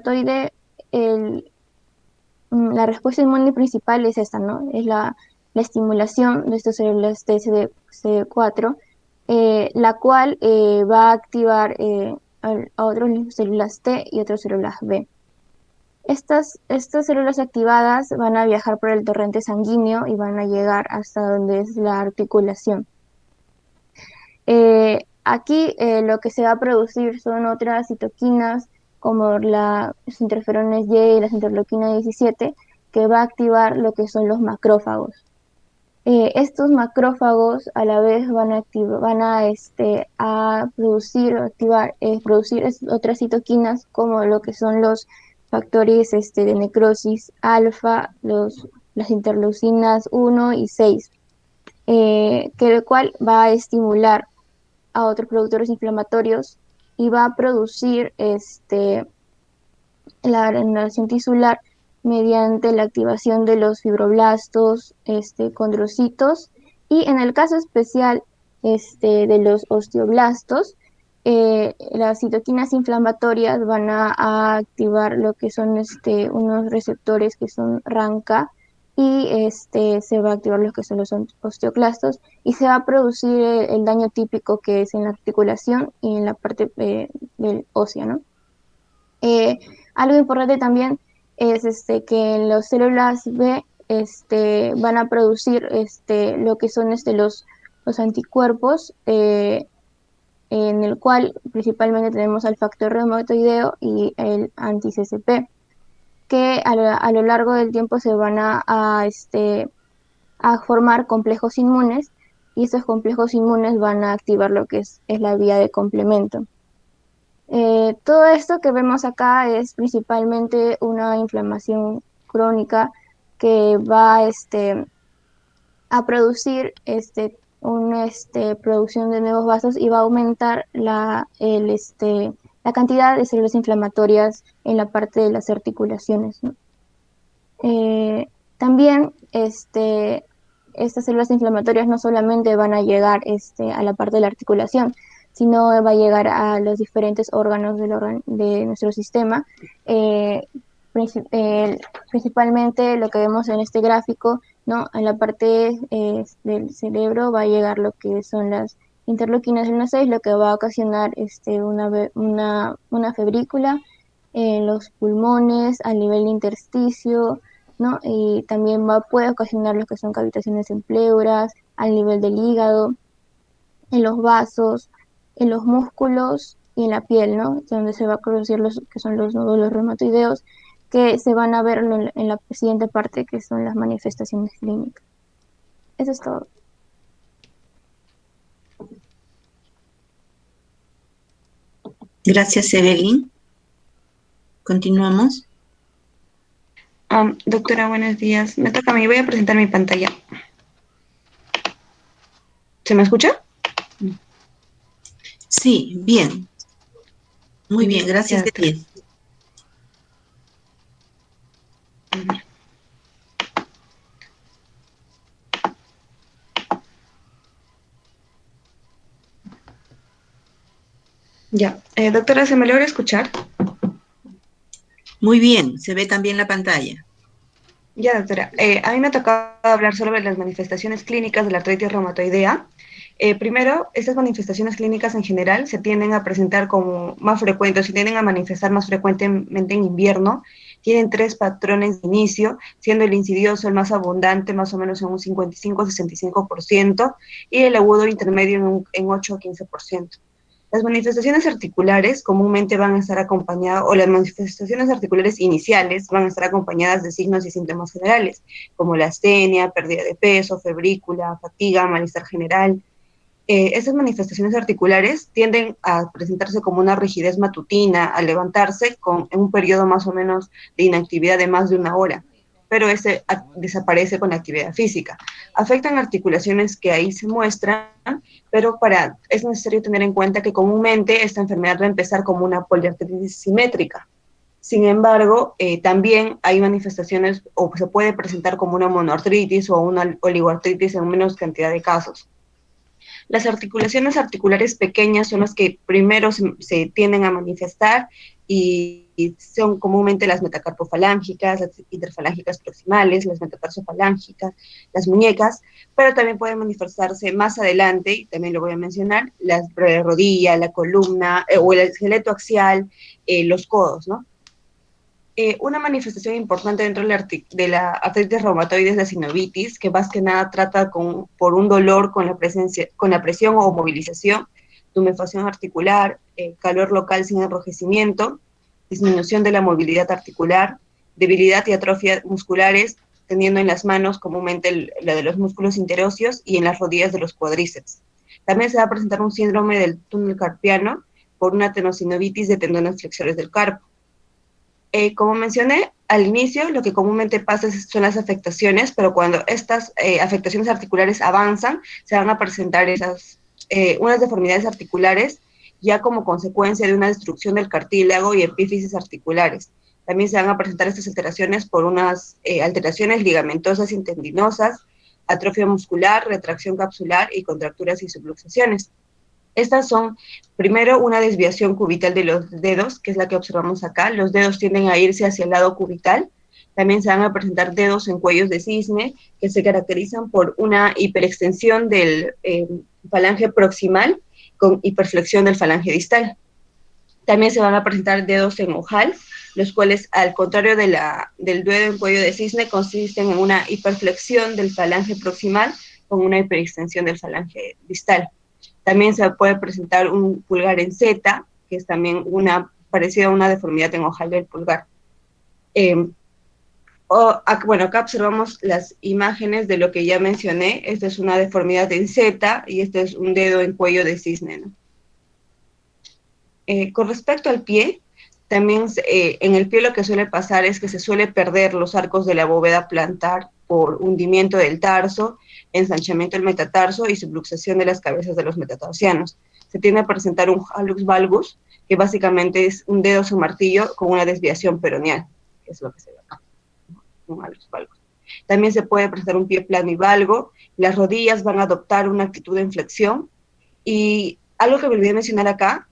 reumatoide, la respuesta inmune principal es esta, ¿no? Es la estimulación de estas células TCD4, la cual va a activar a otras células T y otras células B. Estas células activadas van a viajar por el torrente sanguíneo y van a llegar hasta donde es la articulación. Aquí lo que se va a producir son otras citoquinas como los interferones Y y las interleuquina 17, que va a activar lo que son los macrófagos. Estos macrófagos a la vez van a producir otras citoquinas como lo que son los factores de necrosis alfa, las interleucinas 1 y 6, que el cual va a estimular a otros productores inflamatorios y va a producir la granulación tisular mediante la activación de los fibroblastos, condrocitos, y en el caso especial de los osteoblastos, las citoquinas inflamatorias van a activar lo que son unos receptores que son RANKA, y se va a activar los que son los osteoclastos, y se va a producir el daño típico, que es en la articulación y en la parte del ósea, ¿no? Algo importante también es que las células B van a producir lo que son los anticuerpos, en el cual principalmente tenemos al factor reumatoideo y el anti-CCP, que a lo largo del tiempo se van a formar complejos inmunes, y estos complejos inmunes van a activar lo que es la vía de complemento. Todo esto que vemos acá es principalmente una inflamación crónica que va a producir una producción de nuevos vasos, y va a aumentar la cantidad de células inflamatorias en la parte de las articulaciones, ¿no? También estas células inflamatorias no solamente van a llegar a la parte de la articulación, sino va a llegar a los diferentes órganos de nuestro sistema. Principalmente lo que vemos en este gráfico, ¿no? En la parte del cerebro va a llegar lo que son las interleuquinas 1 6, lo que va a ocasionar una febrícula en los pulmones, a nivel intersticio, ¿no? Y también puede ocasionar lo que son cavitaciones en pleuras, al nivel del hígado, en los vasos, en los músculos y en la piel, ¿no? Donde se va a producir los que son los nódulos reumatoideos, que se van a ver en la siguiente parte, que son las manifestaciones clínicas. Eso es todo. Gracias, Evelyn. Continuamos. Doctora, buenos días. Me toca a mí. Voy a presentar mi pantalla. ¿Se me escucha? Sí, bien. Muy bien, gracias, Evelyn. Ya. Doctora, ¿se me logra escuchar? Muy bien, se ve también la pantalla. Ya, doctora. A mí me ha tocado hablar sobre las manifestaciones clínicas de la artritis reumatoidea. Primero, estas manifestaciones clínicas en general se tienden a presentar como más frecuentes, se tienden a manifestar más frecuentemente en invierno. Tienen 3 patrones de inicio, siendo el insidioso el más abundante, más o menos en un 55-65%, y el agudo intermedio en 8-15%. Las manifestaciones articulares comúnmente van a estar acompañadas, o las manifestaciones articulares iniciales van a estar acompañadas de signos y síntomas generales, como la astenia, pérdida de peso, febrícula, fatiga, malestar general. Estas manifestaciones articulares tienden a presentarse como una rigidez matutina al levantarse en un periodo más o menos de inactividad de más de 1 hora, pero ese desaparece con la actividad física. Afectan articulaciones que ahí se muestran, pero es necesario tener en cuenta que comúnmente esta enfermedad va a empezar como una poliartritis simétrica. Sin embargo, también hay manifestaciones, o se puede presentar como una monoartritis o una oligoartritis en menos cantidad de casos. Las articulaciones articulares pequeñas son las que primero se tienden a manifestar, y son comúnmente las metacarpofalángicas, las interfalángicas proximales, las metatarsofalángicas, las muñecas, pero también pueden manifestarse más adelante, y también lo voy a mencionar, la rodilla, la columna, o el esqueleto axial, los codos, ¿no? Una manifestación importante dentro de la artritis reumatoide es la sinovitis, que más que nada trata por un dolor con la presión o movilización, tumefacción articular, calor local sin enrojecimiento, disminución de la movilidad articular, debilidad y atrofia musculares, teniendo en las manos comúnmente la de los músculos interóseos y en las rodillas de los cuádriceps. También se va a presentar un síndrome del túnel carpiano por una tenosinovitis de tendones flexores del carpo. Como mencioné al inicio, lo que comúnmente pasa son las afectaciones, pero cuando estas afectaciones articulares avanzan, se van a presentar unas deformidades articulares ya como consecuencia de una destrucción del cartílago y epífisis articulares. También se van a presentar estas alteraciones por unas alteraciones ligamentosas y tendinosas, atrofia muscular, retracción capsular y contracturas y subluxaciones. Estas son, primero, una desviación cubital de los dedos, que es la que observamos acá. Los dedos tienden a irse hacia el lado cubital. También se van a presentar dedos en cuellos de cisne, que se caracterizan por una hiperextensión del falange proximal con hiperflexión del falange distal. También se van a presentar dedos en ojal, los cuales, al contrario del dedo en cuello de cisne, consisten en una hiperflexión del falange proximal con una hiperextensión del falange distal. También se puede presentar un pulgar en Z, que es también parecida a una deformidad en ojal del pulgar. Bueno, acá observamos las imágenes de lo que ya mencioné. Esta es una deformidad en Z y este es un dedo en cuello de cisne, ¿no? Con respecto al pie, también en el pie lo que suele pasar es que se suele perder los arcos de la bóveda plantar por hundimiento del tarso, ensanchamiento del metatarso y subluxación de las cabezas de los metatarsianos. Se tiende a presentar un hallux valgus, que básicamente es un dedo su martillo con una desviación peroneal, que es lo que se ve acá, un hallux valgus. También se puede presentar un pie plano y valgo, las rodillas van a adoptar una actitud de inflexión, y algo que me olvidé mencionar acá,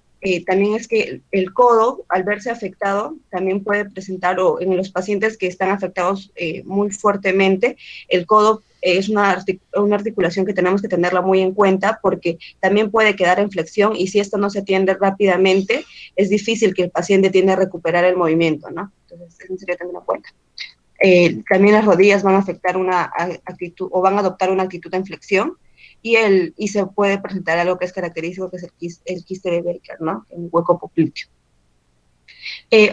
también es que el codo, al verse afectado, también puede presentar, o en los pacientes que están afectados muy fuertemente, el codo es una articulación que tenemos que tenerla muy en cuenta, porque también puede quedar en flexión, y si esto no se atiende rápidamente, es difícil que el paciente tienda a recuperar el movimiento, ¿no? Entonces, eso sería tener en cuenta. También las rodillas van a afectar una actitud, o van a adoptar una actitud de inflexión, y se puede presentar algo que es característico, que es el quiste de Baker, ¿no? En hueco popliteo.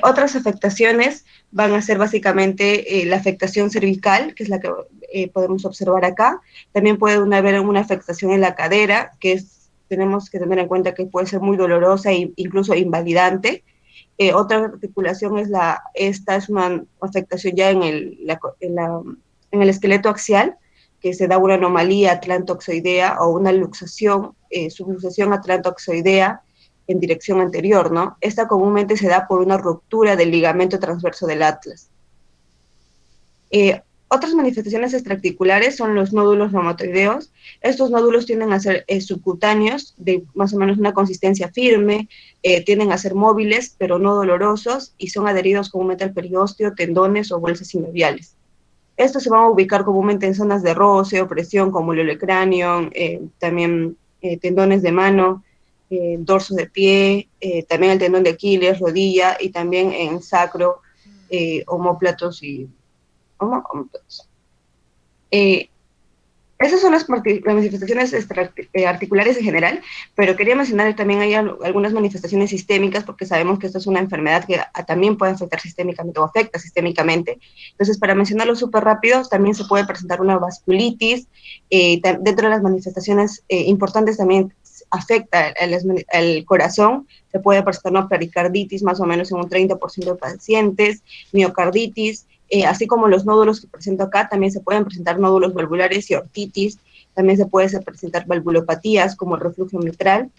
Otras afectaciones van a ser básicamente la afectación cervical, que es la que podemos observar acá. También puede haber una afectación en la cadera, tenemos que tener en cuenta que puede ser muy dolorosa e incluso invalidante. Otra articulación esta es una afectación ya en el esqueleto axial, que se da una anomalía atlantoxoidea o una luxación, subluxación atlantoxoidea en dirección anterior, ¿no? Esta comúnmente se da por una ruptura del ligamento transverso del atlas. Otras manifestaciones extraarticulares son los nódulos reumatoideos. Estos nódulos tienden a ser subcutáneos, de más o menos una consistencia firme, tienden a ser móviles, pero no dolorosos, y son adheridos comúnmente al periósteo, tendones o bolsas sinoviales. Estos se van a ubicar comúnmente en zonas de roce o presión, como el olecráneo, también tendones de mano, dorso de pie, también el tendón de Aquiles, rodilla, y también en sacro, omóplatos y omóplatos. Esas son las manifestaciones articulares en general, pero quería mencionar que también hay algunas manifestaciones sistémicas, porque sabemos que esta es una enfermedad que también puede afectar sistémicamente o afecta sistémicamente. Entonces, para mencionarlo súper rápido, también se puede presentar una vasculitis. Dentro de las manifestaciones importantes también afecta al corazón. Se puede presentar una pericarditis más o menos en un 30% de pacientes, miocarditis, así como los nódulos que presento acá, también se pueden presentar nódulos valvulares y ortitis. También se pueden presentar valvulopatías como el reflujo mitral.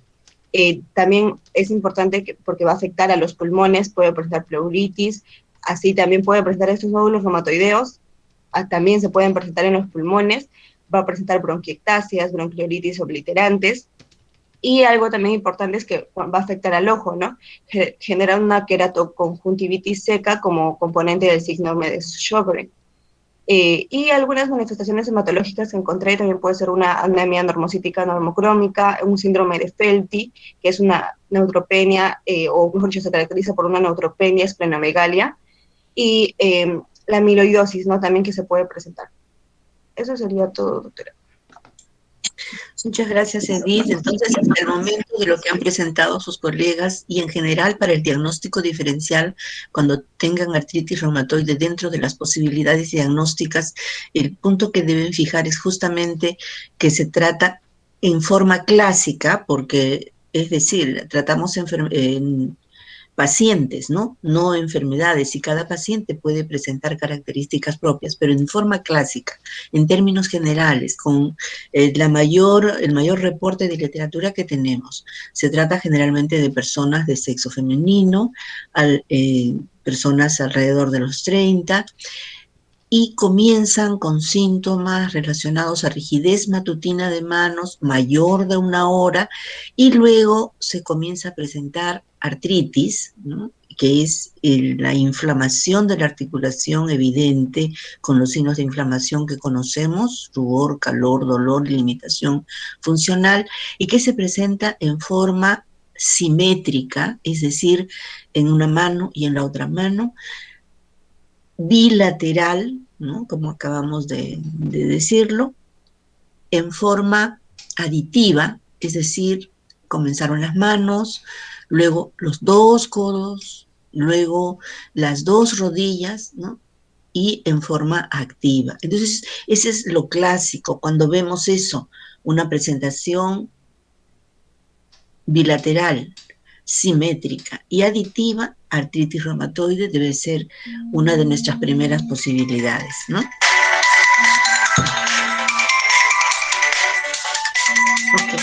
También es importante porque va a afectar a los pulmones, puede presentar pleuritis, así también puede presentar estos nódulos reumatoideos, también se pueden presentar en los pulmones, va a presentar bronquiectasias, bronquiolitis obliterantes. Y algo también importante es que va a afectar al ojo, ¿no? Genera una queratoconjuntivitis seca como componente del síndrome de Sjögren. Y algunas manifestaciones hematológicas que encontré también puede ser una anemia normocítica normocrómica, un síndrome de Felty, que es una neutropenia, o mejor dicho, se caracteriza por una neutropenia, esplenomegalia, y la amiloidosis, ¿no? También que se puede presentar. Eso sería todo, doctora. Muchas gracias, Edith. Entonces, hasta el momento de lo que han presentado sus colegas y en general para el diagnóstico diferencial, cuando tengan artritis reumatoide dentro de las posibilidades diagnósticas, el punto que deben fijar es justamente que se trata en forma clásica, porque es decir, tratamos en pacientes, ¿no? No enfermedades, y cada paciente puede presentar características propias, pero en forma clásica, en términos generales, con el mayor reporte de literatura que tenemos. Se trata generalmente de personas de sexo femenino, personas alrededor de los 30, y comienzan con síntomas relacionados a rigidez matutina de manos mayor de 1 hora, y luego se comienza a presentar artritis, ¿no? Que es la inflamación de la articulación evidente con los signos de inflamación que conocemos, rubor, calor, dolor, limitación funcional, y que se presenta en forma simétrica, es decir, en una mano y en la otra mano, bilateral, ¿no? Como acabamos de decirlo, en forma aditiva, es decir, comenzaron las manos, luego los 2 codos, luego las 2 rodillas, ¿no? Y en forma activa. Entonces, ese es lo clásico. Cuando vemos eso, una presentación bilateral, simétrica y aditiva, artritis reumatoide debe ser una de nuestras primeras posibilidades, ¿no? Okay.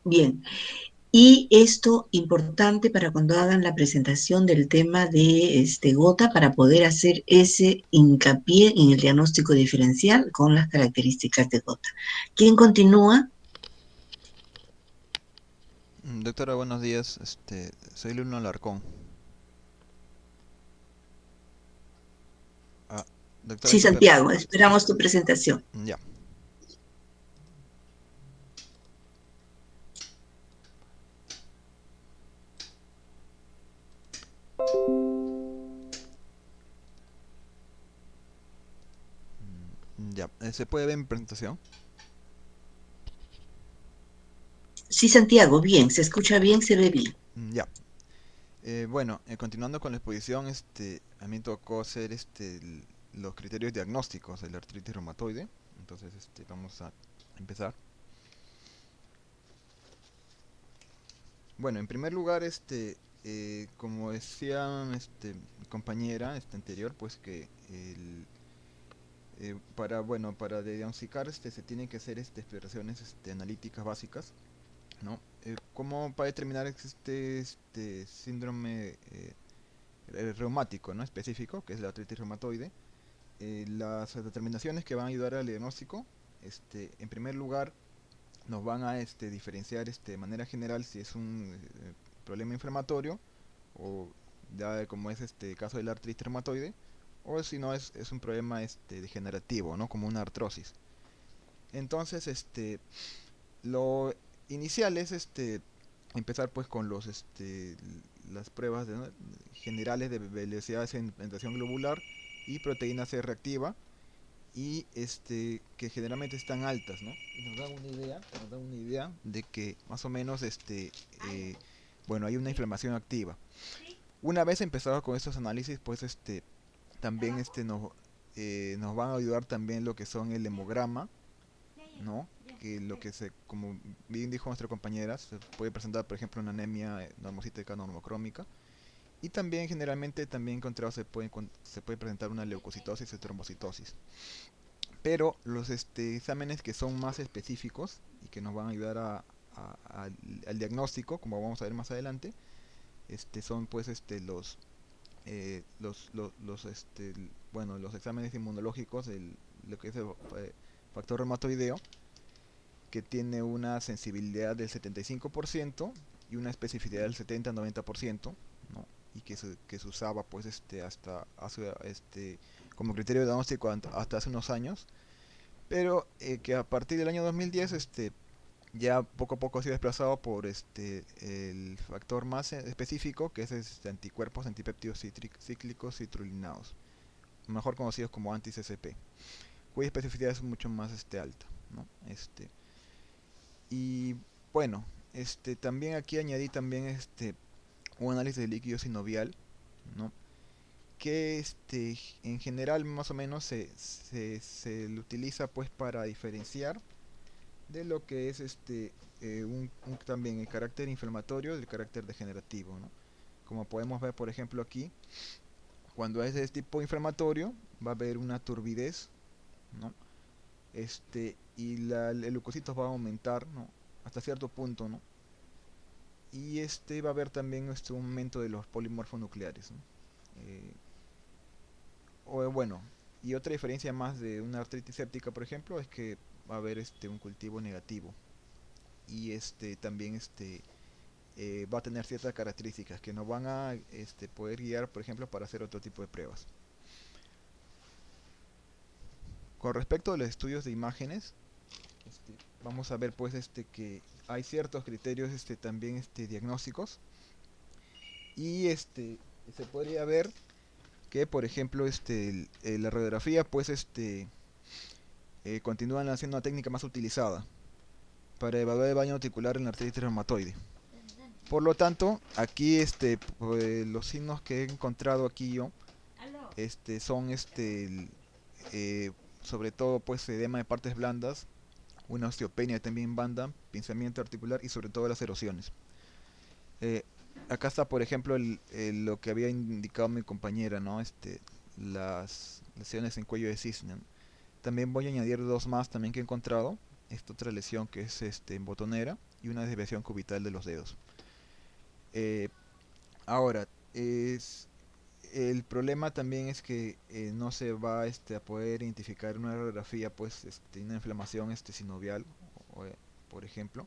Bien. Y esto importante para cuando hagan la presentación del tema de gota, para poder hacer ese hincapié en el diagnóstico diferencial con las características de gota. ¿Quién continúa? Doctora, buenos días. Soy Luno Alarcón. Ah, doctora, Sí, discúlpeme. Santiago, esperamos tu presentación. Ya. Ya. ¿Se puede ver mi presentación? Sí, Santiago, bien, se escucha bien, se ve bien. Ya. Bueno, continuando con la exposición, a mí me tocó hacer los criterios diagnósticos de la artritis reumatoide. Entonces, vamos a empezar. Bueno, en primer lugar, como decía mi compañera anterior, pues que para diagnosticar se tienen que hacer exploraciones analíticas básicas, ¿no? Como para determinar este síndrome reumático, ¿no? Específico, que es la artritis reumatoide. Las determinaciones que van a ayudar al diagnóstico, en primer lugar, nos van a diferenciar de manera general si es un problema inflamatorio, o ya como es caso de la artritis reumatoide, o si no es un problema degenerativo, ¿no? Como una artrosis. Entonces, lo inicial es empezar pues con las pruebas generales de velocidad de sedimentación globular y proteína C reactiva, y que generalmente están altas, ¿no? Y nos dan una idea de que más o menos bueno, hay una inflamación activa. Una vez empezado con estos análisis, pues también nos van a ayudar también lo que son el hemograma, ¿no? Que lo que como bien dijo nuestra compañera, se puede presentar, por ejemplo, una anemia normocítica normocrómica, y también generalmente también encontrado se puede presentar una leucocitosis y trombocitosis. Pero los exámenes que son más específicos y que nos van a ayudar al diagnóstico, como vamos a ver más adelante, son pues bueno, los exámenes inmunológicos, lo que es el factor reumatoideo, que tiene una sensibilidad del 75% y una especificidad del 70-90%, ¿no? Y que se usaba pues hasta hace, como criterio de diagnóstico hasta hace unos años, pero que a partir del año 2010 ya poco a poco ha sido desplazado por el factor más específico, que es anticuerpos antipéptidos cíclicos citrulinados, mejor conocidos como anti-CCP, cuya especificidad es mucho más alta, ¿no? Y bueno, también aquí añadí también un análisis de líquido sinovial, ¿no? Que en general más o menos se lo utiliza pues para diferenciar de lo que es también el carácter inflamatorio del carácter degenerativo, ¿no? Como podemos ver por ejemplo aquí, cuando es de este tipo inflamatorio va a haber una turbidez, ¿no? Y el leucocitos va a aumentar, ¿no? Hasta cierto punto, ¿no? Y va a haber también un aumento de los polimorfonucleares, ¿no? Bueno, y otra diferencia más de una artritis séptica, por ejemplo, es que va a haber un cultivo negativo y también va a tener ciertas características que nos van a poder guiar, por ejemplo, para hacer otro tipo de pruebas. Con respecto a los estudios de imágenes, vamos a ver pues que hay ciertos criterios también diagnósticos y se podría ver que por ejemplo la radiografía pues continúan haciendo una técnica más utilizada para evaluar el daño articular en la artritis reumatoide. Por lo tanto, aquí pues, los signos que he encontrado aquí yo son sobre todo pues edema de partes blandas, una osteopenia también blanda, pinzamiento articular y sobre todo las erosiones. Acá está por ejemplo lo que había indicado mi compañera, ¿no? Las lesiones en cuello de cisne, ¿no? También voy a añadir dos más también que he encontrado. Esta otra lesión que es en botonera y una desviación cubital de los dedos. Ahora, el problema también es que no se va a poder identificar una radiografía, pues una inflamación sinovial, por ejemplo,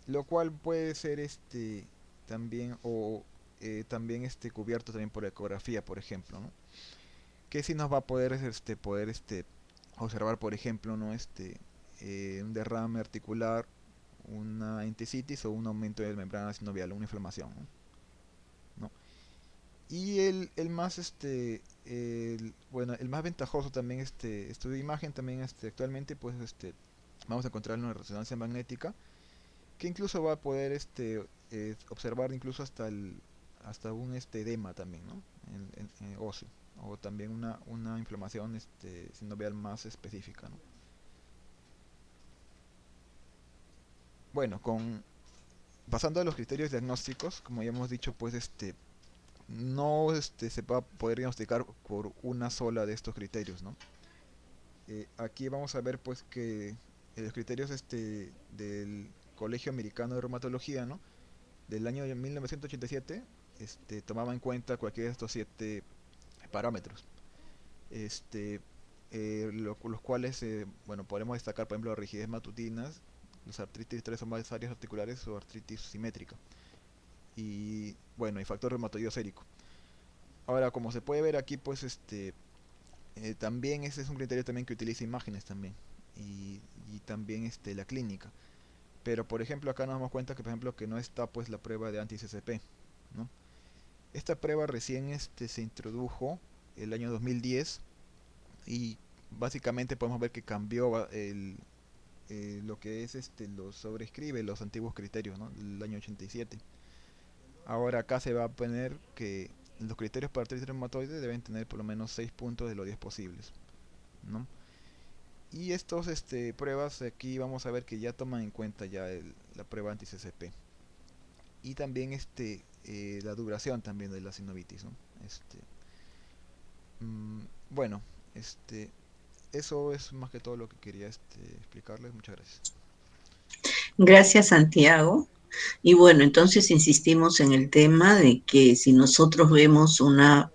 lo cual puede ser también o también cubierto también por ecografía, por ejemplo, ¿no? Que si nos va a poder observar, por ejemplo, ¿no? Un derrame articular, una entesitis o un aumento de la membrana sinovial, una inflamación, ¿no? Y el más bueno, el más ventajoso también estudio de imagen también actualmente pues vamos a encontrar una resonancia magnética que incluso va a poder observar incluso hasta un edema también, ¿no? En óseo, o también una inflamación sinovial más específica, ¿no? Bueno, pasando a los criterios diagnósticos, como ya hemos dicho, pues no se va a poder diagnosticar por una sola de estos criterios, ¿no? Aquí vamos a ver pues que los criterios del Colegio Americano de Reumatología, ¿no? Del año de 1987 tomaba en cuenta cualquiera de estos 7 parámetros, los cuales bueno, podemos destacar por ejemplo rigidez matutinas, las artritis 3 o más áreas articulares o artritis simétrica y bueno, y factor reumatoideo sérico. Ahora, como se puede ver aquí, pues también ese es un criterio también que utiliza imágenes también y también la clínica. Pero por ejemplo acá nos damos cuenta que por ejemplo que no está pues la prueba de anti-CCP, ¿no? Esta prueba recién se introdujo el año 2010 y básicamente podemos ver que cambió lo que es lo sobrescribe los antiguos criterios, ¿no? Del año 87. Ahora acá se va a poner que los criterios para artritis reumatoide deben tener por lo menos 6 puntos de los 10 posibles, ¿no? Y estos pruebas aquí vamos a ver que ya toman en cuenta ya la prueba anti-CCP. Y también la duración también de la sinovitis, ¿no? Bueno, eso es más que todo lo que quería explicarles. Muchas gracias. Gracias, Santiago. Y bueno, entonces insistimos en el tema de que si nosotros vemos una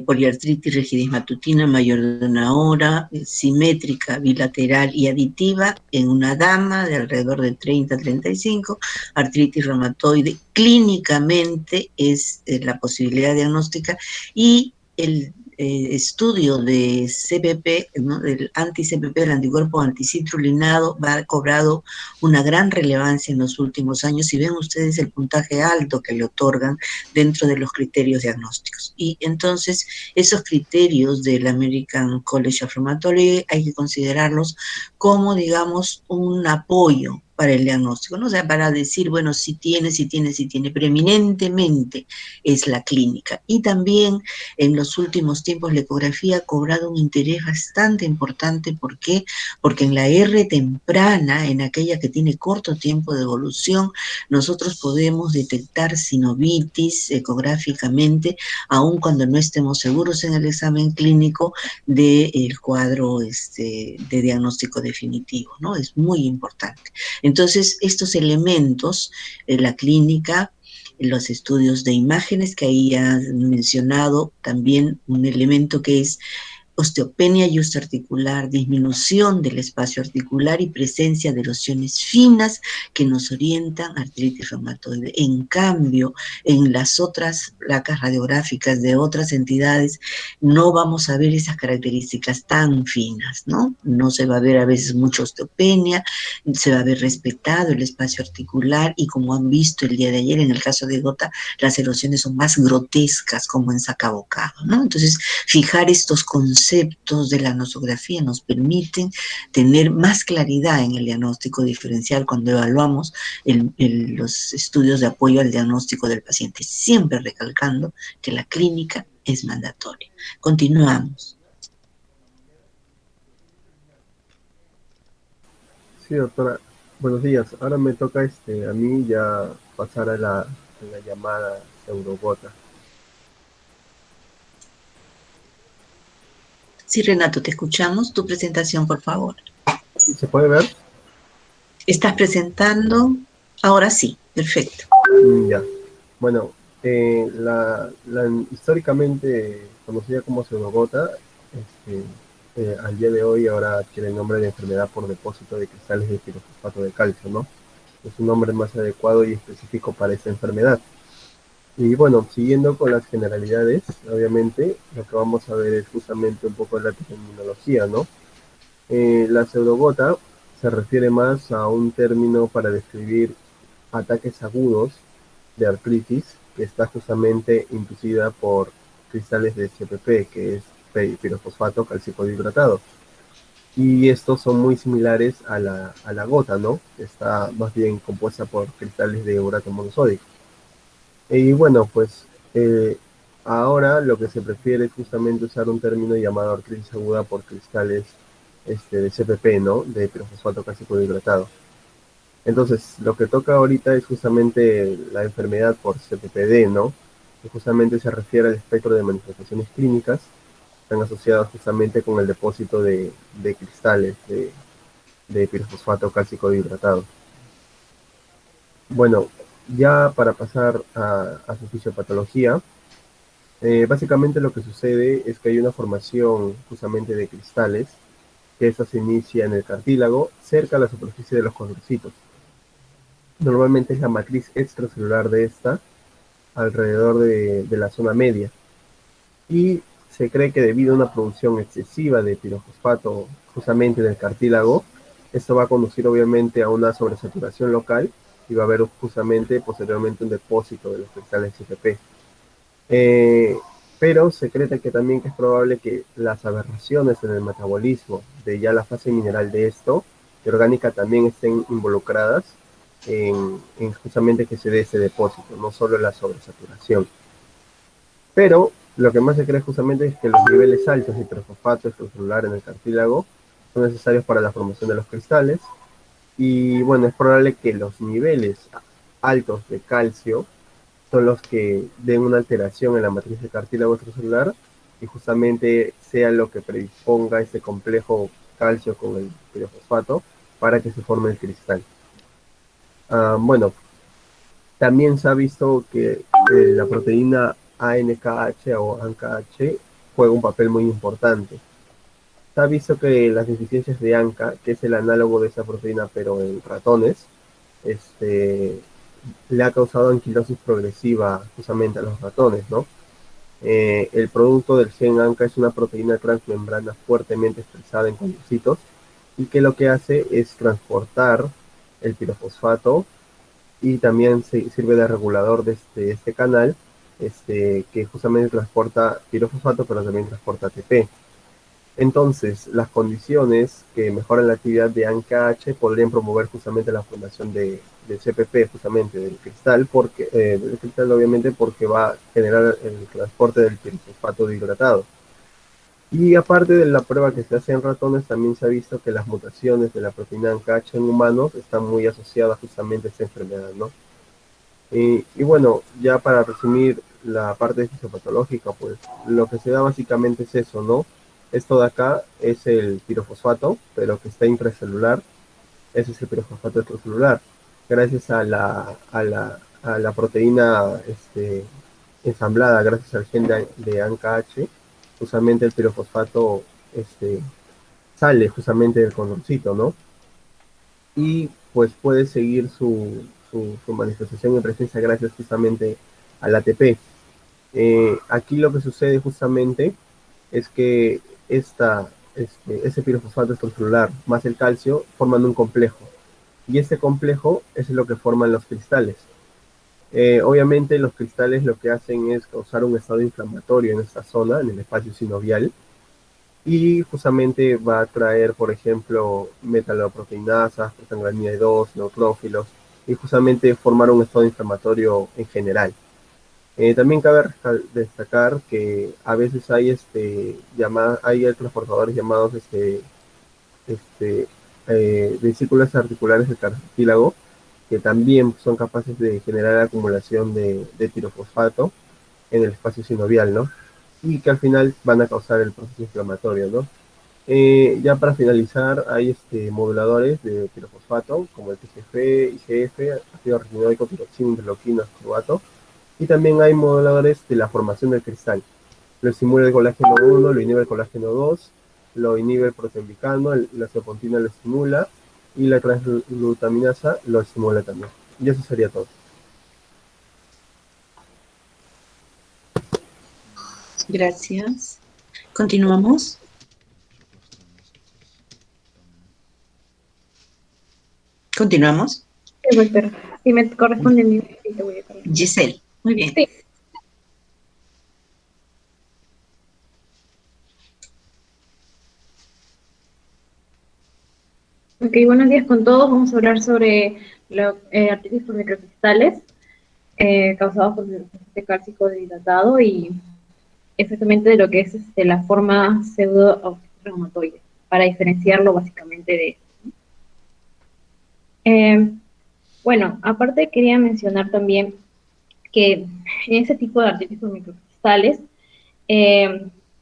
poliartritis rigidez matutina mayor de 1 hora, simétrica, bilateral y aditiva en una dama de alrededor de 30 a 35, artritis reumatoide. Clínicamente es la posibilidad diagnóstica y el estudio de CPP, ¿no? Del anti-CPP, el anticuerpo anticitrulinado, ha cobrado una gran relevancia en los últimos años, y ven ustedes el puntaje alto que le otorgan dentro de los criterios diagnósticos. Y entonces esos criterios del American College of Rheumatology hay que considerarlos como, digamos, un apoyo para el diagnóstico, ¿no? O sea, para decir, bueno, si tiene, preeminentemente es la clínica. Y también en los últimos tiempos la ecografía ha cobrado un interés bastante importante. ¿Por qué? Porque en la R temprana, en aquella que tiene corto tiempo de evolución, nosotros podemos detectar sinovitis ecográficamente, aun cuando no estemos seguros en el examen clínico del cuadro de diagnóstico definitivo, ¿no? Es muy importante. Entonces, estos elementos, la clínica, los estudios de imágenes que ahí han mencionado, también un elemento que es osteopenia y osteoarticular, disminución del espacio articular y presencia de erosiones finas que nos orientan a artritis reumatoide. En cambio, en las otras placas radiográficas de otras entidades no vamos a ver esas características tan finas, ¿no? No se va a ver a veces mucha osteopenia, se va a ver respetado el espacio articular, y como han visto el día de ayer en el caso de Gota, las erosiones son más grotescas, como en sacabocado, ¿no? Entonces, fijar estos conceptos de la nosografía nos permiten tener más claridad en el diagnóstico diferencial cuando evaluamos los estudios de apoyo al diagnóstico del paciente, siempre recalcando que la clínica es mandatoria. Continuamos. Sí, doctora. Buenos días. Ahora me toca a mí ya pasar a la llamada Eurogota. Sí, Renato, te escuchamos. Tu presentación, por favor. ¿Se puede ver? ¿Estás presentando? Ahora sí, perfecto. Ya. Bueno, históricamente conocida como pseudogota, al día de hoy ahora tiene el nombre de enfermedad por depósito de cristales de pirofosfato de calcio, ¿no? Es un nombre más adecuado y específico para esta enfermedad. Y bueno, siguiendo con las generalidades, obviamente, lo que vamos a ver es justamente un poco la terminología, ¿no? La pseudogota se refiere más a un término para describir ataques agudos de artritis que está justamente inducida por cristales de CPP, que es pirofosfato calcídico hidratado. Y estos son muy similares a la gota, ¿no? Está más bien compuesta por cristales de urato monosódico. Y bueno, pues ahora lo que se prefiere es justamente usar un término llamado artritis aguda por cristales de CPP, ¿no? De pirofosfato cálcico hidratado. Entonces, lo que toca ahorita es justamente la enfermedad por CPPD, ¿no? Que justamente se refiere al espectro de manifestaciones clínicas que están asociadas justamente con el depósito de cristales de pirofosfato cálcico hidratado. Bueno, ya para pasar a su fisiopatología, básicamente lo que sucede es que hay una formación justamente de cristales, que esta se inicia en el cartílago, cerca a la superficie de los condrocitos. Normalmente es la matriz extracelular de esta, alrededor de la zona media. Y se cree que debido a una producción excesiva de pirofosfato justamente en el cartílago, esto va a conducir obviamente a una sobresaturación local y va a haber justamente posteriormente un depósito de los cristales CPP. Pero se cree que también que es probable que las aberraciones en el metabolismo de ya la fase mineral de esto, y orgánica, también estén involucradas en justamente que se dé ese depósito, no solo la sobresaturación. Pero lo que más se cree justamente es que los niveles altos de pirofosfato extracelular en el cartílago son necesarios para la formación de los cristales. Y bueno, es probable que los niveles altos de calcio son los que den una alteración en la matriz de cartílago extracelular y justamente sea lo que predisponga este complejo calcio con el pirofosfato para que se forme el cristal. Bueno, también se ha visto que la proteína ANKH o ANKH juega un papel muy importante. Se ha visto que las deficiencias de ANCA, que es el análogo de esa proteína pero en ratones, le ha causado anquilosis progresiva justamente a los ratones, ¿no? El producto del gen ANCA es una proteína transmembrana fuertemente expresada en condrocitos y que lo que hace es transportar el pirofosfato y también sirve de regulador de este canal, que justamente transporta pirofosfato, pero también transporta ATP. Entonces, las condiciones que mejoran la actividad de ANCA-H podrían promover justamente la formación de CPP, justamente del cristal obviamente porque va a generar el transporte del pirofosfato dihidratado. Y aparte de la prueba que se hace en ratones, también se ha visto que las mutaciones de la proteína ANCA-H en humanos están muy asociadas justamente a esta enfermedad, ¿no? Y bueno, ya para resumir la parte fisiopatológica, pues lo que se da básicamente es eso, ¿no? Esto de acá es el pirofosfato, pero que está intracelular. Ese es el pirofosfato extracelular. Gracias a la proteína ensamblada, gracias al gen de ANCA-H, justamente el pirofosfato sale justamente del condoncito, ¿no? Y pues puede seguir su manifestación en presencia gracias justamente al ATP. Aquí lo que sucede justamente es que ese pirofosfato extracelular más el calcio forman un complejo. Y este complejo es lo que forman los cristales. Obviamente los cristales lo que hacen es causar un estado inflamatorio en esta zona, en el espacio sinovial, y justamente va a traer, por ejemplo, metaloproteinasas, prostaglandina 2, neutrófilos, y justamente formar un estado inflamatorio en general. También cabe destacar que a veces hay transportadores llamados este, vesículas articulares del cartílago que también son capaces de generar acumulación de pirofosfato en el espacio sinovial, ¿no? Y que al final van a causar el proceso inflamatorio, ¿no? Ya para finalizar, hay moduladores de pirofosfato, como el TGF, IGF, ácido retinoico, tiroxina, interleuquina, ascorbato, y también hay moduladores de la formación del cristal. Lo estimula el colágeno 1, lo inhibe el colágeno 2, lo inhibe el proteombicano, la cepontina lo estimula, y la transglutaminasa lo estimula también. Y eso sería todo. Gracias. Continuamos. Continuamos. Sí, doctora. Si me corresponde mi sí, te voy a corregir. Giselle, muy bien. Sí. Ok, buenos días con todos. Vamos a hablar sobre la artritis por microcristales causados por el paciente cálcico deshidratado y exactamente de lo que es la forma pseudo-reumatoide, para diferenciarlo básicamente de esto. Bueno, aparte quería mencionar también que en ese tipo de artritis por microcristales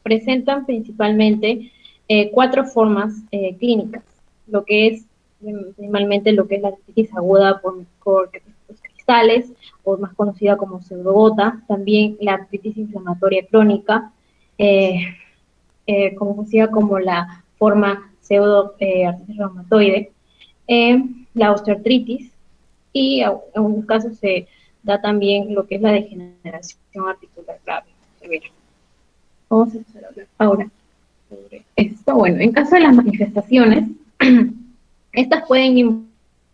presentan principalmente 4 formas clínicas, lo que es principalmente lo que es la artritis aguda por cristales, o más conocida como pseudogota, también la artritis inflamatoria crónica, conocida como la forma pseudo artritis reumatoide, la osteoartritis, y en algunos casos se da también lo que es la degeneración articular grave, severa. Vamos a empezar a hablar ahora sobre esto. Bueno, en caso de las manifestaciones, estas pueden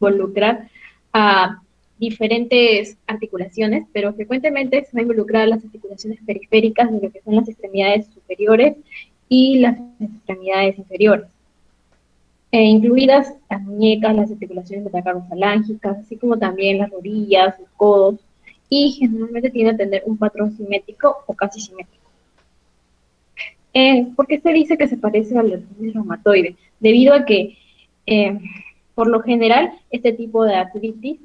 involucrar a diferentes articulaciones, pero frecuentemente se va a involucrar las articulaciones periféricas de lo que son las extremidades superiores y las extremidades inferiores, incluidas las muñecas, las articulaciones metacarpofalángicas, así como también las rodillas, los codos, y generalmente tiende a tener un patrón simétrico o casi simétrico. ¿Por qué se dice que se parece al artritis reumatoide? Debido a que, por lo general, este tipo de artritis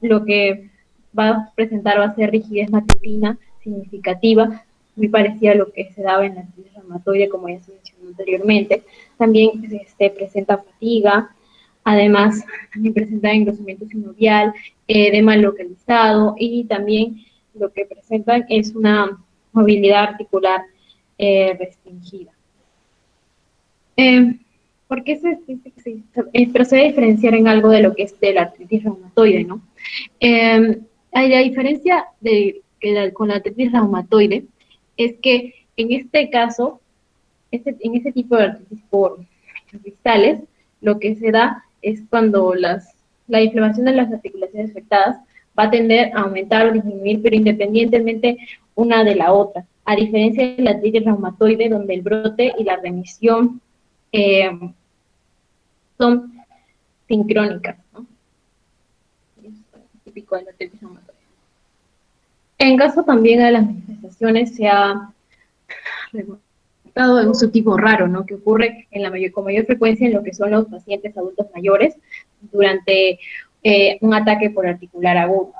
lo que va a presentar va a ser rigidez matutina significativa, muy parecida a lo que se daba en la artritis reumatoide, como ya se mencionó anteriormente. También presenta fatiga, además también presenta engrosamiento sinovial, edema localizado, y también lo que presentan es una movilidad articular restringida. ¿Por qué se dice que pero se debe diferenciar en algo de lo que es de la artritis reumatoide, ¿no? Hay la diferencia con la artritis reumatoide es que en este caso, en este tipo de artritis por cristales, lo que se da es cuando la inflamación de las articulaciones afectadas va a tender a aumentar o disminuir, pero independientemente una de la otra, a diferencia de la artritis reumatoide, donde el brote y la remisión son sincrónicas, ¿no? Es típico de la artritis reumatoide. En caso también de las manifestaciones se ha reportado de un subtipo raro, ¿no? Que ocurre con mayor frecuencia en lo que son los pacientes adultos mayores durante un ataque por articular agudo.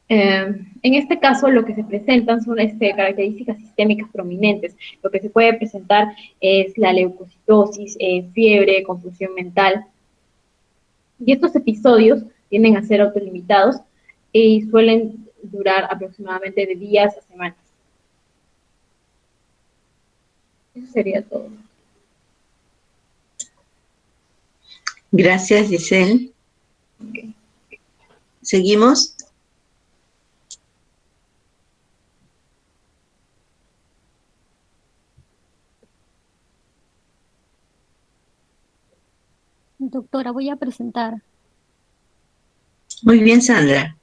En este caso, lo que se presentan son características sistémicas prominentes. Lo que se puede presentar es la leucocitosis, fiebre, confusión mental. Y estos episodios tienden a ser autolimitados y suelen durar aproximadamente de días a semanas. Eso sería todo. Gracias, Giselle. Okay. ¿Seguimos? Doctora, voy a presentar. Muy bien, Sandra.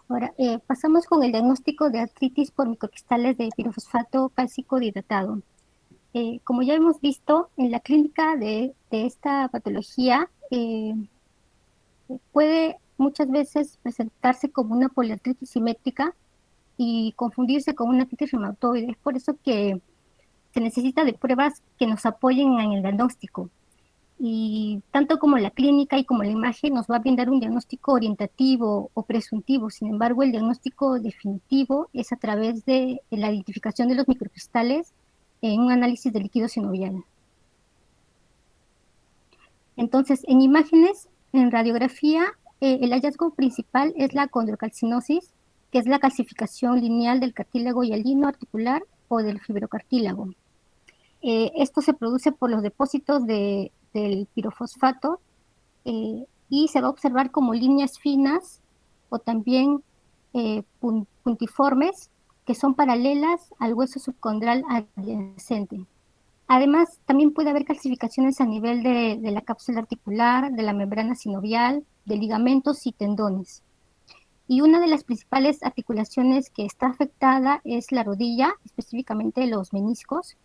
Ahora, pasamos con el diagnóstico de artritis por microcristales de pirofosfato cálcico dihidratado. Como ya hemos visto, en la clínica de esta patología puede muchas veces presentarse como una poliartritis simétrica y confundirse con una artritis reumatoide. Es por eso que se necesita de pruebas que nos apoyen en el diagnóstico. Y tanto como la clínica y como la imagen nos va a brindar un diagnóstico orientativo o presuntivo. Sin embargo, el diagnóstico definitivo es a través de la identificación de los microcristales en un análisis de líquido sinovial. Entonces, en imágenes, en radiografía, el hallazgo principal es la condrocalcinosis, que es la calcificación lineal del cartílago hialino articular o del fibrocartílago. Esto se produce por los depósitos del pirofosfato y se va a observar como líneas finas o también puntiformes que son paralelas al hueso subcondral adyacente. Además, también puede haber calcificaciones a nivel de la cápsula articular, de la membrana sinovial, de ligamentos y tendones. Y una de las principales articulaciones que está afectada es la rodilla, específicamente los meniscos.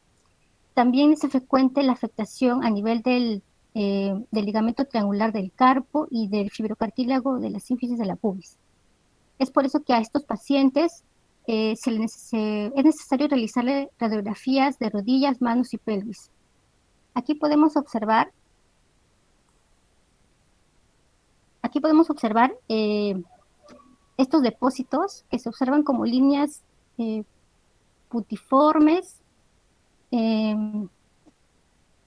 También es frecuente la afectación a nivel del ligamento triangular del carpo y del fibrocartílago de la sínfisis de la pubis. Es por eso que a estos pacientes es necesario realizarle radiografías de rodillas, manos y pelvis. Aquí podemos observar estos depósitos que se observan como líneas putiformes,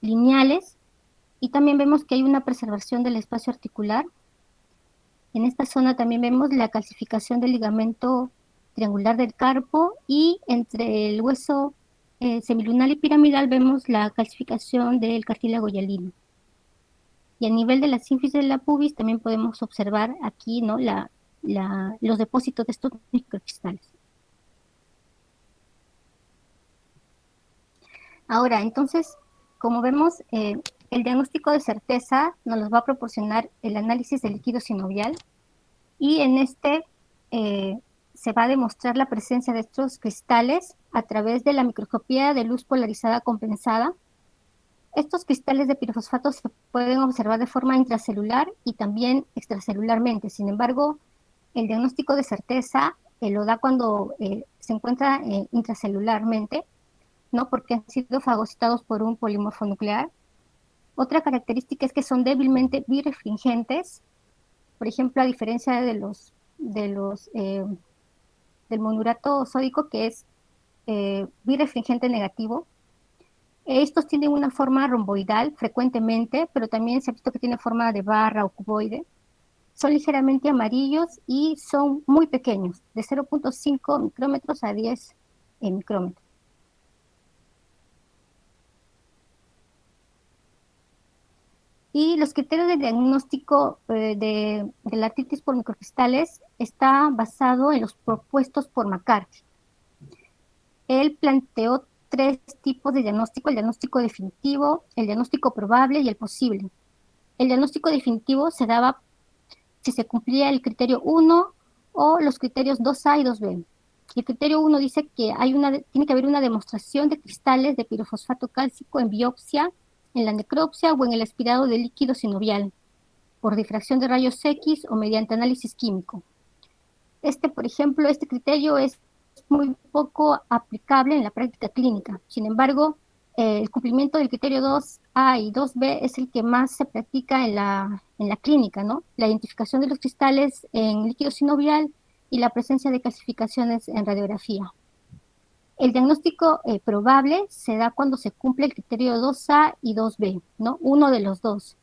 lineales, y también vemos que hay una preservación del espacio articular. En esta zona también vemos la calcificación del ligamento triangular del carpo y entre el hueso semilunar y piramidal vemos la calcificación del cartílago hialino. Y a nivel de la sínfisis de la pubis también podemos observar aquí, ¿no?, los depósitos de estos microcristales. Ahora, entonces, como vemos, el diagnóstico de certeza nos los va a proporcionar el análisis del líquido sinovial y en este se va a demostrar la presencia de estos cristales a través de la microscopía de luz polarizada compensada. Estos cristales de pirofosfato se pueden observar de forma intracelular y también extracelularmente. Sin embargo, el diagnóstico de certeza lo da cuando se encuentra intracelularmente, ¿no?, porque han sido fagocitados por un polimorfo nuclear. Otra característica es que son débilmente birefringentes. Por ejemplo, a diferencia del monurato sódico, que es birefringente negativo. Estos tienen una forma romboidal frecuentemente, pero también se ha visto que tiene forma de barra o cuboide. Son ligeramente amarillos y son muy pequeños, de 0.5 micrómetros a 10 micrómetros. Y los criterios de diagnóstico de la artritis por microcristales está basado en los propuestos por McCarthy. Él planteó tres tipos de diagnóstico: el diagnóstico definitivo, el diagnóstico probable y el posible. El diagnóstico definitivo se daba si se cumplía el criterio 1 o los criterios 2A y 2B. El criterio 1 dice que tiene que haber una demostración de cristales de pirofosfato cálcico en biopsia, en la necropsia o en el aspirado de líquido sinovial, por difracción de rayos X o mediante análisis químico. Por ejemplo, este criterio es muy poco aplicable en la práctica clínica. Sin embargo, el cumplimiento del criterio 2A y 2B es el que más se practica en la clínica, ¿no? La identificación de los cristales en líquido sinovial y la presencia de calcificaciones en radiografía. El diagnóstico probable se da cuando se cumple el criterio 2A y 2B, ¿no? Uno de los dos.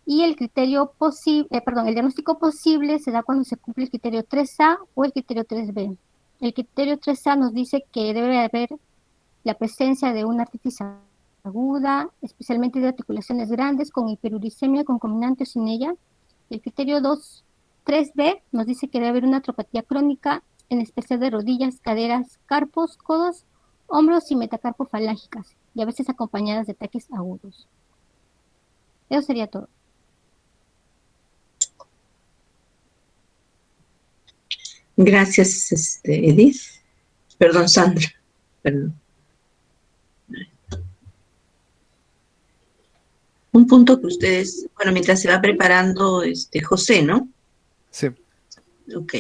Y el el diagnóstico posible se da cuando se cumple el criterio 3A o el criterio 3B. El criterio 3A nos dice que debe haber la presencia de una artritis aguda, especialmente de articulaciones grandes, con hiperuricemia concominante o sin ella. El criterio 3B nos dice que debe haber una artropatía crónica, en especial de rodillas, caderas, carpos, codos, hombros y metacarpofalángicas, y a veces acompañadas de ataques agudos. Eso sería todo. Gracias, Edith. Perdón, Sandra. Perdón. Un punto que ustedes, bueno, mientras se va preparando, José, ¿no? Sí. Ok,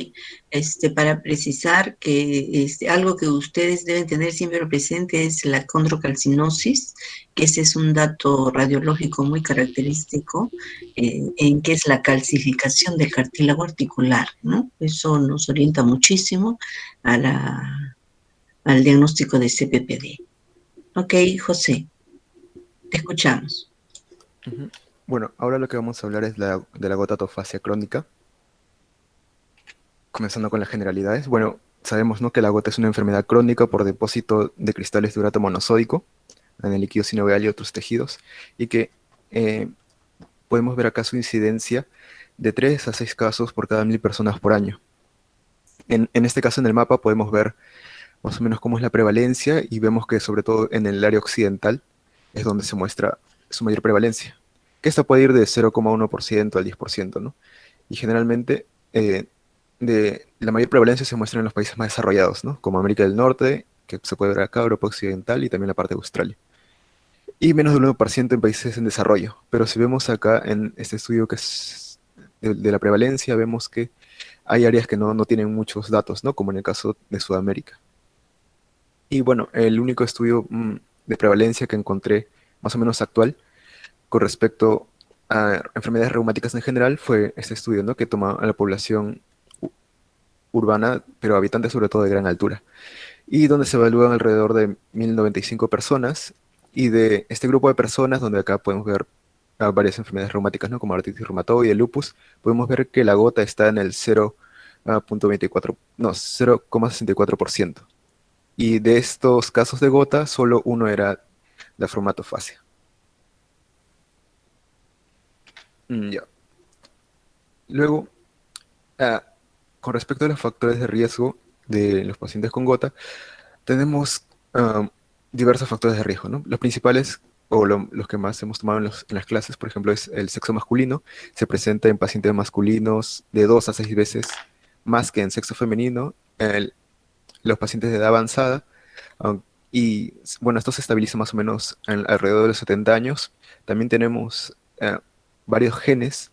para precisar que algo que ustedes deben tener siempre presente es la condrocalcinosis, que ese es un dato radiológico muy característico, en que es la calcificación del cartílago articular, ¿no? Eso nos orienta muchísimo al diagnóstico de CPPD. Ok, José, te escuchamos. Bueno, ahora lo que vamos a hablar es de la gotatofasia crónica. Comenzando con las generalidades. Bueno, sabemos, ¿no?, que la gota es una enfermedad crónica por depósito de cristales de urato monosódico en el líquido sinovial y otros tejidos, y que podemos ver acá su incidencia de 3 a 6 casos por cada 1000 personas por año. En este caso, en el mapa, podemos ver más o menos cómo es la prevalencia, y vemos que sobre todo en el área occidental es donde se muestra su mayor prevalencia, que esta puede ir de 0,1% al 10%, ¿no? Y generalmente de la mayor prevalencia se muestra en los países más desarrollados, ¿no?, como América del Norte, que se puede ver acá, Europa Occidental y también la parte de Australia. Y menos del 1% en países en desarrollo. Pero si vemos acá en este estudio que es de la prevalencia, vemos que hay áreas que no tienen muchos datos, ¿no?, como en el caso de Sudamérica. Y bueno, el único estudio de prevalencia que encontré más o menos actual con respecto a enfermedades reumáticas en general fue este estudio, ¿no?, que toma a la población urbana, pero habitantes sobre todo de gran altura, y donde se evalúan alrededor de 1095 personas, y de este grupo de personas, donde acá podemos ver varias enfermedades reumáticas, ¿no?, como artritis reumatoide, lupus, podemos ver que la gota está en el 0,64%. Y de estos casos de gota, solo uno era la fromatofasia. Ya. Luego, con respecto a los factores de riesgo de los pacientes con gota, tenemos diversos factores de riesgo, ¿no? Los principales, o los que más hemos tomado en las clases, por ejemplo, es el sexo masculino. Se presenta en pacientes masculinos de 2 a 6 veces más que en sexo femenino. Los pacientes de edad avanzada, y bueno, esto se estabiliza más o menos alrededor de los 70 años. También tenemos varios genes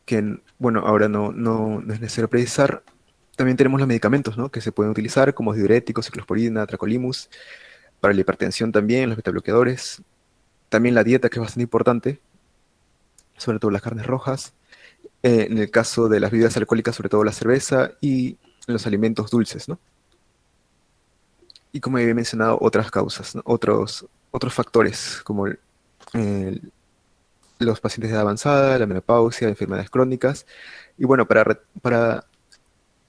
que, bueno, ahora no es necesario precisar. También tenemos los medicamentos, ¿no?, que se pueden utilizar, como diuréticos, ciclosporina, tracolimus, para la hipertensión también, los betabloqueadores. También la dieta, que es bastante importante, sobre todo las carnes rojas. En el caso de las bebidas alcohólicas, sobre todo la cerveza y los alimentos dulces, ¿no? Y como había mencionado, otras causas, ¿no? Otros factores, como los pacientes de edad avanzada, la menopausia, enfermedades crónicas. Y bueno, para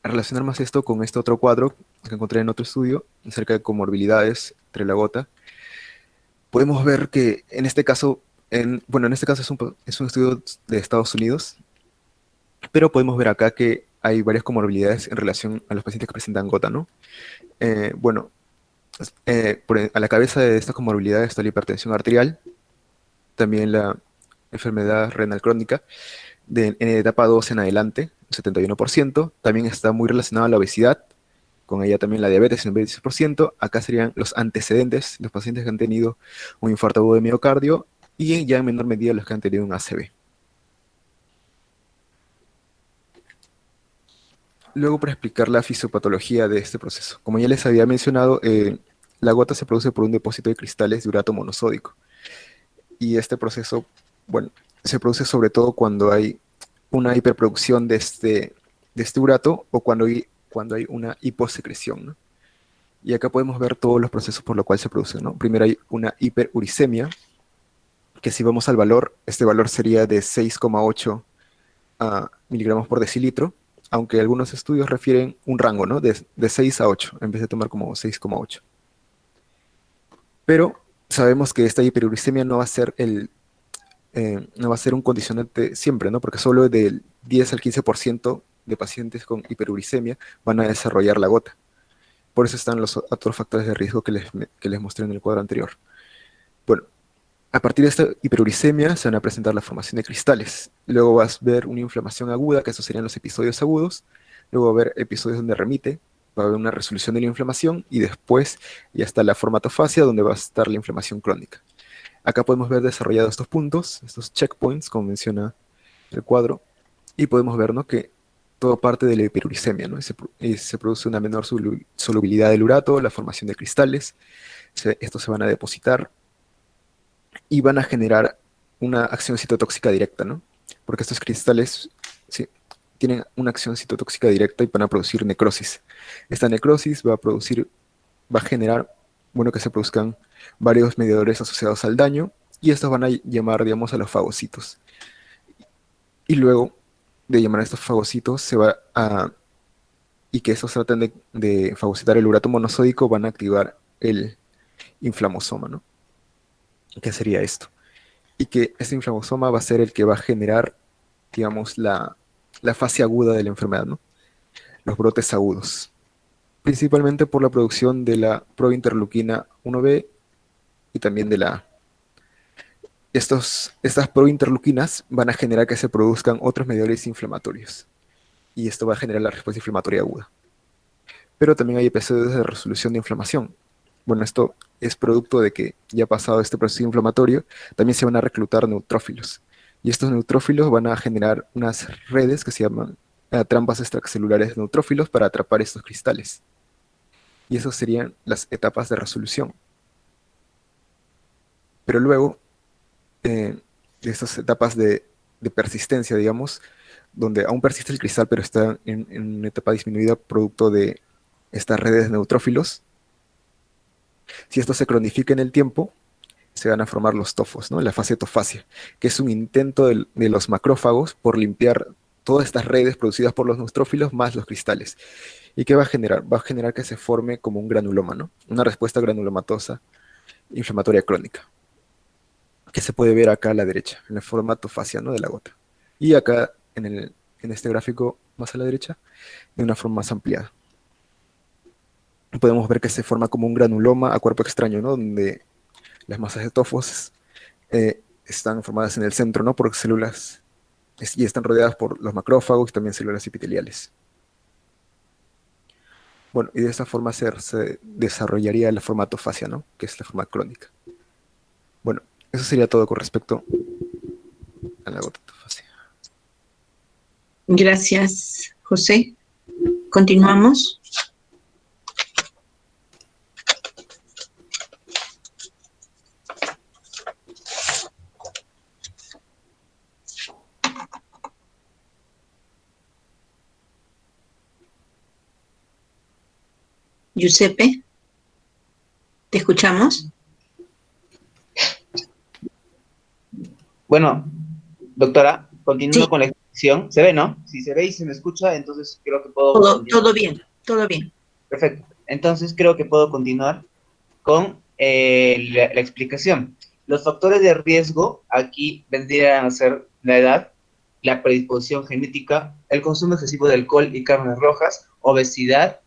relacionar más esto con este otro cuadro que encontré en otro estudio acerca de comorbilidades entre la gota, podemos ver que en este caso, en este caso es un estudio de Estados Unidos, pero podemos ver acá que hay varias comorbilidades en relación a los pacientes que presentan gota, ¿no? Bueno, a la cabeza de estas comorbilidades está la hipertensión arterial, también la enfermedad renal crónica, en etapa 2 en adelante, 71%. También está muy relacionada a la obesidad, con ella también la diabetes, en un 26%. Acá serían los antecedentes, los pacientes que han tenido un infarto agudo de miocardio y ya en menor medida los que han tenido un ACV. Luego, para explicar la fisiopatología de este proceso. Como ya les había mencionado, la gota se produce por un depósito de cristales de urato monosódico. Y este proceso, bueno, se produce sobre todo cuando hay una hiperproducción de este urato o cuando hay una hiposecreción, ¿no? Y acá podemos ver todos los procesos por los cuales se producen, ¿no? Primero hay una hiperuricemia, que si vamos al valor, este valor sería de 6,8 miligramos por decilitro, aunque algunos estudios refieren un rango, ¿no? De 6 a 8, en vez de tomar como 6,8. Pero sabemos que esta hiperuricemia no va a ser un condicionante siempre, ¿no? Porque solo del 10 al 15% de pacientes con hiperuricemia van a desarrollar la gota. Por eso están los otros factores de riesgo que les mostré en el cuadro anterior. Bueno, a partir de esta hiperuricemia se van a presentar la formación de cristales. Luego vas a ver una inflamación aguda, que esos serían los episodios agudos. Luego va a haber episodios donde remite, va a haber una resolución de la inflamación y después ya está la formatofasia, donde va a estar la inflamación crónica. Acá podemos ver desarrollados estos puntos, estos checkpoints, como menciona el cuadro, y podemos ver, ¿no?, que todo parte de la hiperuricemia, ¿no? Se produce una menor solubilidad del urato, la formación de cristales, estos se van a depositar y van a generar una acción citotóxica directa, ¿no? Porque estos cristales, sí, tienen una acción citotóxica directa y van a producir necrosis. Esta necrosis va a generar, bueno, que se produzcan varios mediadores asociados al daño, y estos van a llamar, digamos, a los fagocitos. Y luego de llamar a estos fagocitos, y que estos traten de fagocitar el urato monosódico, van a activar el inflamosoma, ¿no? ¿Qué sería esto? Y que este inflamosoma va a ser el que va a generar, digamos, la fase aguda de la enfermedad, ¿no? Los brotes agudos. Principalmente por la producción de la prointerleuquina 1B y también de la A. Estas prointerleuquinas van a generar que se produzcan otros mediadores inflamatorios. Y esto va a generar la respuesta inflamatoria aguda. Pero también hay episodios de resolución de inflamación. Bueno, esto es producto de que ya pasado este proceso inflamatorio, también se van a reclutar neutrófilos. Y estos neutrófilos van a generar unas redes que se llaman trampas extracelulares de neutrófilos para atrapar estos cristales. Y esas serían las etapas de resolución. Pero luego, de estas etapas de persistencia, digamos, donde aún persiste el cristal, pero está en una etapa disminuida producto de estas redes de neutrófilos, si esto se cronifica en el tiempo, se van a formar los tofos, ¿no? La fase tofasia, que es un intento de los macrófagos por limpiar todas estas redes producidas por los neutrófilos más los cristales. ¿Y qué va a generar? Va a generar que se forme como un granuloma, ¿no? Una respuesta granulomatosa inflamatoria crónica, que se puede ver acá a la derecha, en la forma tofasia, ¿no?, de la gota. Y acá, en este gráfico más a la derecha, de una forma más ampliada. Podemos ver que se forma como un granuloma a cuerpo extraño, ¿no?, donde las masas de tofos están formadas en el centro, ¿no?, por células, y están rodeadas por los macrófagos y también células epiteliales. Bueno, y de esta forma se desarrollaría la formatofasia, ¿no?, que es la forma crónica. Bueno, eso sería todo con respecto a la gototofasia. Gracias, José. Continuamos. Giuseppe. escuchamos. Bueno, doctora, continuando Sí, con la exposición, ¿se ve, no? Si se ve y se me escucha, entonces creo que puedo todo, continuar. todo bien, todo bien. Perfecto. Entonces creo que puedo continuar con la explicación. Los factores de riesgo aquí vendrían a ser la edad, la predisposición genética, el consumo excesivo de alcohol y carnes rojas, obesidad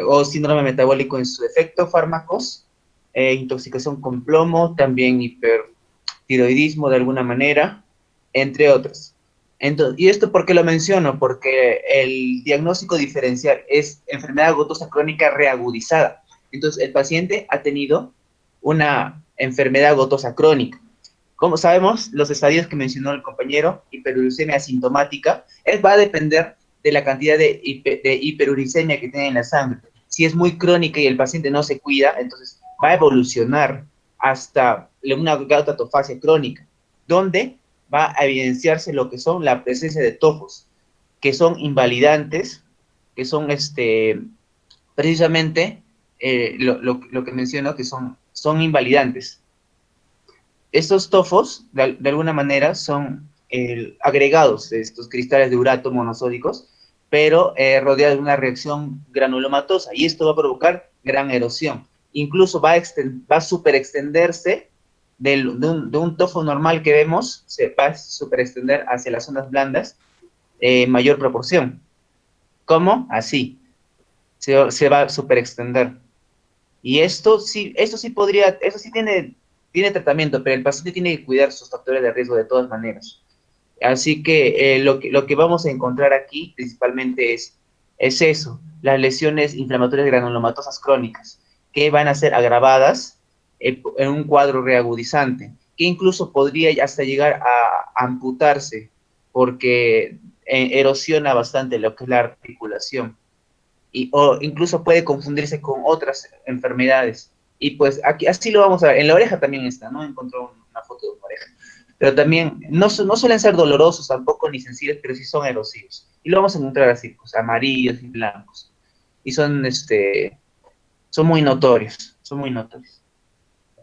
o síndrome metabólico en su defecto, fármacos, intoxicación con plomo, también hipertiroidismo de alguna manera, entre otros. Entonces, ¿y esto por qué lo menciono? Porque el diagnóstico diferencial es enfermedad gotosa crónica reagudizada. Entonces, el paciente ha tenido una enfermedad gotosa crónica. Como sabemos, los estadios que mencionó el compañero, hiperuricemia asintomática, va a depender de la cantidad de hiperuricemia que tiene en la sangre. Si es muy crónica y el paciente no se cuida, entonces va a evolucionar hasta una gotatofasia crónica, donde va a evidenciarse lo que son la presencia de tofos, que son invalidantes, que son precisamente lo que menciono, que son invalidantes. Estos tofos, de alguna manera, son agregados de estos cristales de urato monosódicos, pero rodeados de una reacción granulomatosa, y esto va a provocar gran erosión. Incluso va a superextenderse de un tofo normal que vemos, se va a superextender hacia las zonas blandas en mayor proporción. ¿Cómo? Así. Se va a superextender. Y esto sí podría, eso sí tiene tratamiento, pero el paciente tiene que cuidar sus factores de riesgo de todas maneras. Así que lo que vamos a encontrar aquí principalmente es eso, las lesiones inflamatorias granulomatosas crónicas, que van a ser agravadas en un cuadro reagudizante, que incluso podría hasta llegar a amputarse, porque erosiona bastante lo que es la articulación o incluso puede confundirse con otras enfermedades. Y pues aquí, así lo vamos a ver. En la oreja también está, ¿no? Encontró una foto de una oreja. Pero también no suelen ser dolorosos tampoco ni sensibles, pero sí son erosivos. Y lo vamos a encontrar así, pues amarillos y blancos. Y son muy notorios, son muy notorios.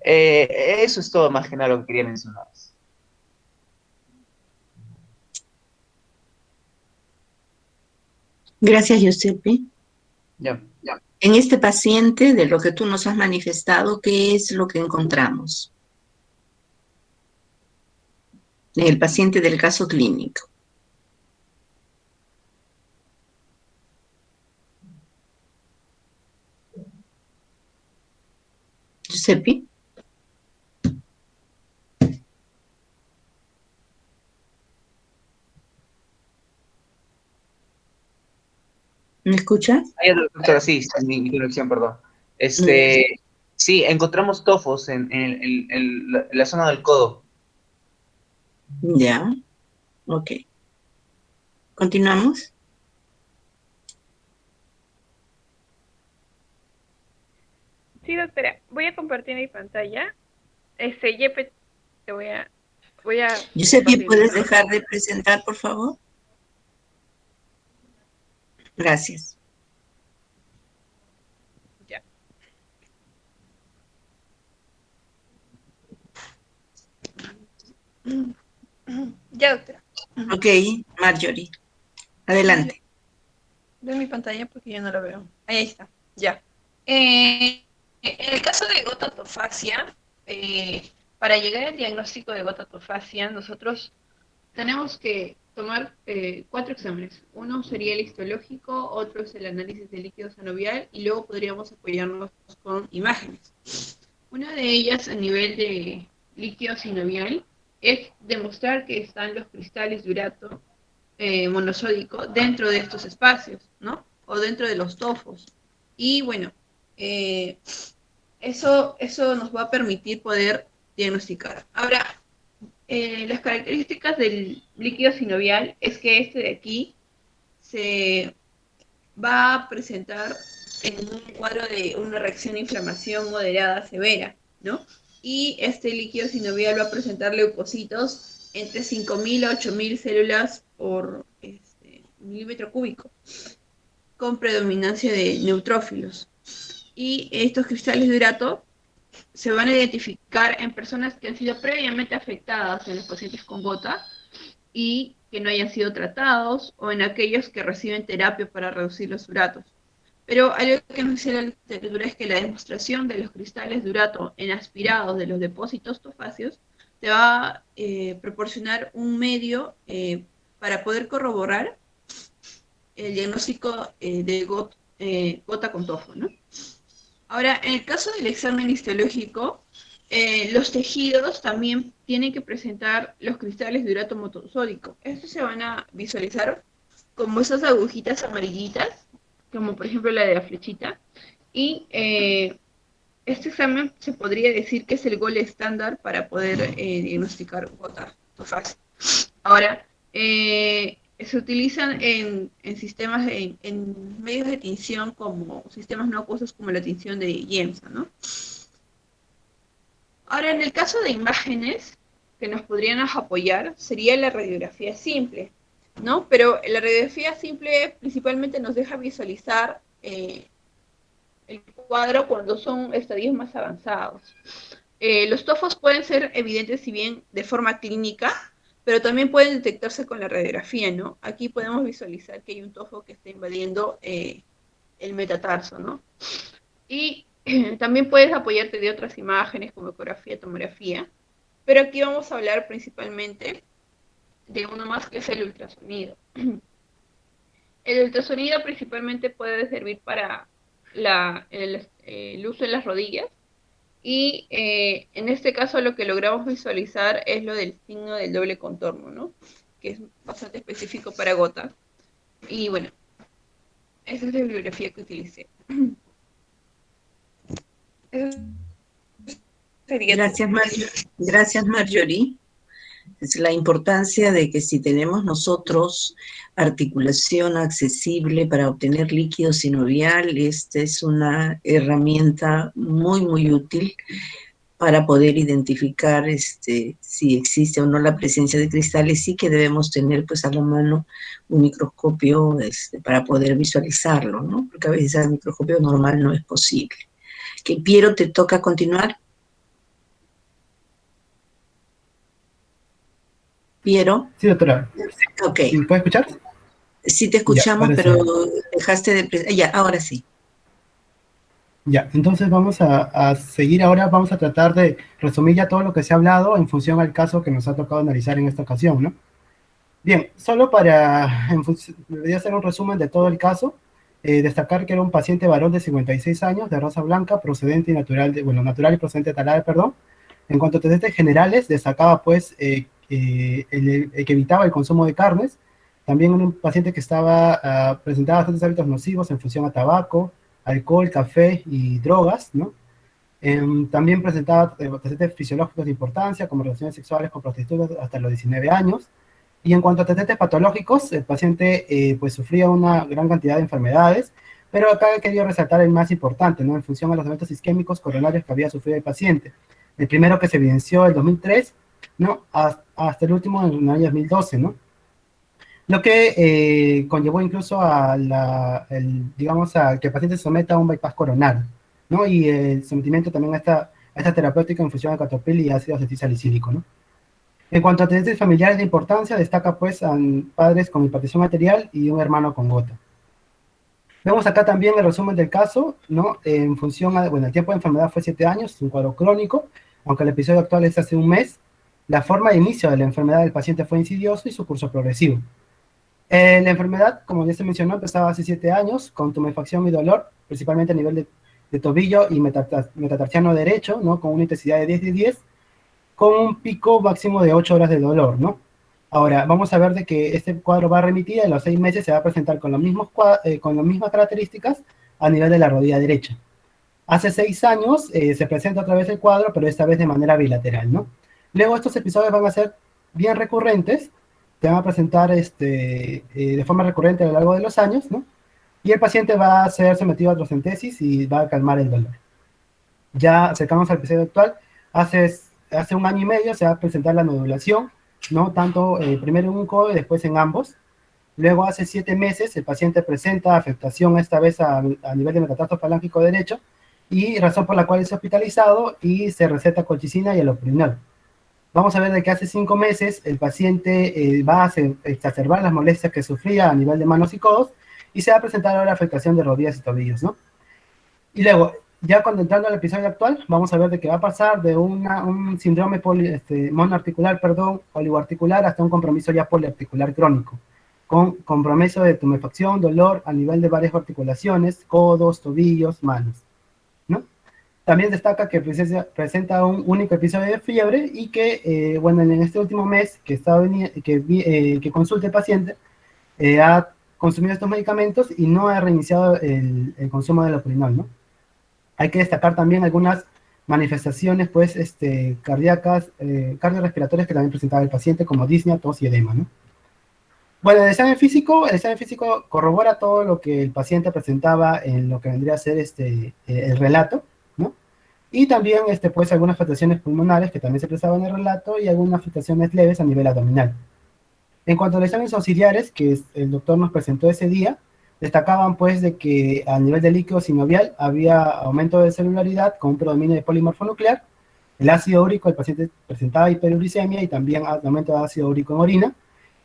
Eso es todo más que nada lo que quería mencionar. Gracias, Giuseppe. Ya. En este paciente, de lo que tú nos has manifestado, ¿qué es lo que encontramos? En el paciente del caso clínico. Giuseppe. ¿Me escucha? Ahí, doctora, sí, mi conexión, perdón. Sí, encontramos tofos en la zona del codo. Ya, ok. ¿Continuamos? Sí, doctora, voy a compartir mi pantalla. Yepe, te voy a Giuseppe, compartir. ¿puedes dejar de presentar, por favor? Gracias. Ya. Ya, doctora. Ok, Marjorie, adelante. De mi pantalla porque yo no lo veo. Ahí está, ya. En el caso de gotatofasia, para llegar al diagnóstico de gotatofasia, nosotros tenemos que tomar 4 exámenes. Uno sería el histológico, otro es el análisis de líquido sinovial y luego podríamos apoyarnos con imágenes. Una de ellas a nivel de líquido sinovial es demostrar que están los cristales de urato monosódico dentro de estos espacios, ¿no? O dentro de los tofos. Y bueno, eso nos va a permitir poder diagnosticar. Ahora, las características del líquido sinovial es que este de aquí se va a presentar en un cuadro de una reacción de inflamación moderada severa, ¿no? Y este líquido sinovial va a presentar leucocitos entre 5.000 a 8.000 células por milímetro cúbico, con predominancia de neutrófilos. Y estos cristales de urato se van a identificar en personas que han sido previamente afectadas en los pacientes con gota y que no hayan sido tratados, o en aquellos que reciben terapia para reducir los uratos. Pero algo que nos dice la literatura es que la demostración de los cristales de urato en aspirados de los depósitos tofáceos te va a proporcionar un medio para poder corroborar el diagnóstico de gota con tofo, ¿no? Ahora, en el caso del examen histológico, los tejidos también tienen que presentar los cristales de urato monosódico. Estos se van a visualizar como esas agujitas amarillitas, como por ejemplo la de la flechita, y este examen se podría decir que es el gol estándar para poder diagnosticar gota tofácea. Ahora, se utilizan en sistemas, en medios de tinción como sistemas no acuosos como la tinción de Yemsa, ¿no? Ahora, en el caso de imágenes que nos podrían apoyar, sería la radiografía simple, ¿no? Pero la radiografía simple principalmente nos deja visualizar el cuadro cuando son estadios más avanzados. Los tofos pueden ser evidentes si bien de forma clínica, pero también pueden detectarse con la radiografía, ¿no? Aquí podemos visualizar que hay un tofo que está invadiendo el metatarso, ¿no? Y también puedes apoyarte de otras imágenes como ecografía, tomografía, pero aquí vamos a hablar principalmente de uno más que es el ultrasonido. El ultrasonido principalmente puede servir para el uso en las rodillas, y en este caso lo que logramos visualizar es lo del signo del doble contorno, ¿no? Que es bastante específico para gota. Y bueno, esa es la bibliografía que utilicé. Gracias, Marjorie. Es la importancia de que si tenemos nosotros articulación accesible para obtener líquido sinovial, esta es una herramienta muy, muy útil para poder identificar si existe o no la presencia de cristales. Sí que debemos tener pues a la mano un microscopio para poder visualizarlo, ¿no? Porque a veces al microscopio normal no es posible. Piero, ¿te toca continuar? Piero. Sí, doctora. Ok. ¿Me puede escuchar? Sí te escuchamos, ya, pero sí. dejaste de... Ya, ahora sí. Ya, entonces vamos a seguir ahora, vamos a tratar de resumir ya todo lo que se ha hablado en función al caso que nos ha tocado analizar en esta ocasión, ¿no? Bien, solo para, voy a hacer un resumen de todo el caso, destacar que era un paciente varón de 56 años, de raza blanca, procedente y natural, natural y procedente de Talara, perdón. En cuanto a antecedentes generales, destacaba pues el que evitaba el consumo de carnes, también un paciente que presentaba bastantes hábitos nocivos en función a tabaco, alcohol, café y drogas, ¿no? También presentaba antecedentes fisiológicos de importancia, como relaciones sexuales con prostitutas hasta los 19 años. Y en cuanto a antecedentes patológicos, el paciente pues sufría una gran cantidad de enfermedades, pero acá he querido resaltar el más importante, ¿no? En función a los eventos isquémicos coronarios que había sufrido el paciente. El primero que se evidenció en el 2003, ¿no? Hasta el último en el año 2012, ¿no? Lo que conllevó incluso digamos, a que el paciente se someta a un bypass coronario, ¿no? Y el sometimiento también a esta terapéutica en función de catopil y ácido acetilsalicílico, ¿no? En cuanto a antecedentes familiares de importancia, destaca pues a padres con hipertensión arterial y un hermano con gota. Vemos acá también el resumen del caso, ¿no? En función a, el tiempo de enfermedad fue 7 años, es un cuadro crónico, aunque el episodio actual es hace un mes. La forma de inicio de la enfermedad del paciente fue insidioso y su curso progresivo. La enfermedad, como ya se mencionó, empezaba hace 7 años, con tumefacción y dolor, principalmente a nivel de tobillo y metatarsiano derecho, ¿no? Con una intensidad de 10 de 10, con un pico máximo de 8 horas de dolor, ¿no? Ahora, vamos a ver de que este cuadro va a remitir, en los 6 meses se va a presentar con las mismas características a nivel de la rodilla derecha. Hace 6 años se presenta otra vez el cuadro, pero esta vez de manera bilateral, ¿no? Luego estos episodios van a ser bien recurrentes, se van a presentar de forma recurrente a lo largo de los años, ¿no? Y el paciente va a ser sometido a artrocentesis y va a calmar el dolor. Ya acercamos al episodio actual, hace 1 año y medio se va a presentar la nodulación, ¿no? Tanto primero en un codo y después en ambos. Luego hace 7 meses el paciente presenta afectación esta vez a nivel de metatarso falángico derecho y razón por la cual es hospitalizado y se receta colchicina y allopurinol. Vamos a ver de que hace 5 meses el paciente va a exacerbar las molestias que sufría a nivel de manos y codos y se va a presentar ahora afectación de rodillas y tobillos, ¿no? Y luego, ya cuando entrando al episodio actual, vamos a ver de que va a pasar de un síndrome monoarticular, oligoarticular, hasta un compromiso ya poliarticular crónico, con compromiso de tumefacción, dolor a nivel de varias articulaciones, codos, tobillos, manos, ¿no? También destaca que presenta un único episodio de fiebre y que, bueno, en este último mes que consulte el paciente, ha consumido estos medicamentos y no ha reiniciado el consumo de allopurinol, ¿no? Hay que destacar también algunas manifestaciones, pues, cardíacas, cardiorrespiratorias que también presentaba el paciente, como disnea, tos y edema, ¿no? Bueno, el examen físico corrobora todo lo que el paciente presentaba en lo que vendría a ser el relato, ¿no? Y también, pues, algunas afectaciones pulmonares que también se expresaban en el relato y algunas afectaciones leves a nivel abdominal. En cuanto a los exámenes auxiliares que el doctor nos presentó ese día, destacaban pues de que a nivel de líquido sinovial había aumento de celularidad con un predominio de polimorfo nuclear, el ácido úrico, el paciente presentaba hiperuricemia y también aumento de ácido úrico en orina,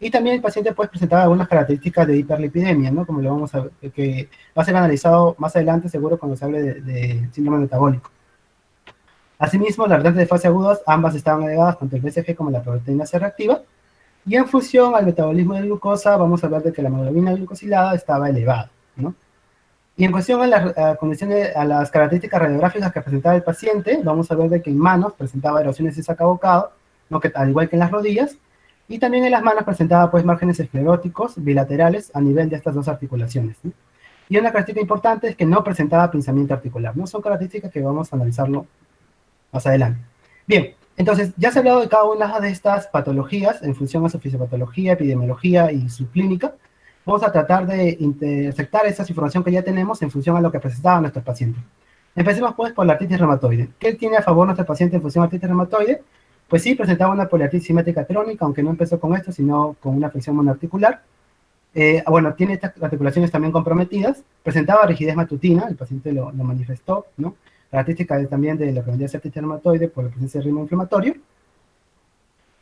y también el paciente pues presentaba algunas características de hiperlipidemia, ¿no? Como lo vamos a ver, que va a ser analizado más adelante seguro cuando se hable de síndrome metabólico. Asimismo, las restantes de fase agudas, ambas estaban elevadas, tanto el BCG como la proteína C reactiva, y en función al metabolismo de glucosa, vamos a ver de que la hemoglobina glucosilada estaba elevada, ¿no? Y en cuestión a las características radiográficas que presentaba el paciente, vamos a ver de que en manos presentaba erosiones de sacabocado, ¿no? Que, al igual que en las rodillas, y también en las manos presentaba pues márgenes escleróticos bilaterales a nivel de estas dos articulaciones, ¿no? Y una característica importante es que no presentaba pinzamiento articular, ¿no? Son características que vamos a analizarlo más adelante. Bien, entonces ya se ha hablado de cada una de estas patologías en función a su fisiopatología, epidemiología y su clínica. Vamos a tratar de intersectar esa información que ya tenemos en función a lo que presentaba nuestro paciente. Empecemos pues por la artritis reumatoide. ¿Qué tiene a favor nuestro paciente en función a artritis reumatoide? Pues sí, presentaba una poliartritis simétrica crónica, aunque no empezó con esto, sino con una afección monoarticular. Bueno, tiene estas articulaciones también comprometidas. Presentaba rigidez matutina, el paciente lo manifestó, ¿no? Característica también de la enfermedad de artritis reumatoide por la presencia de ritmo inflamatorio.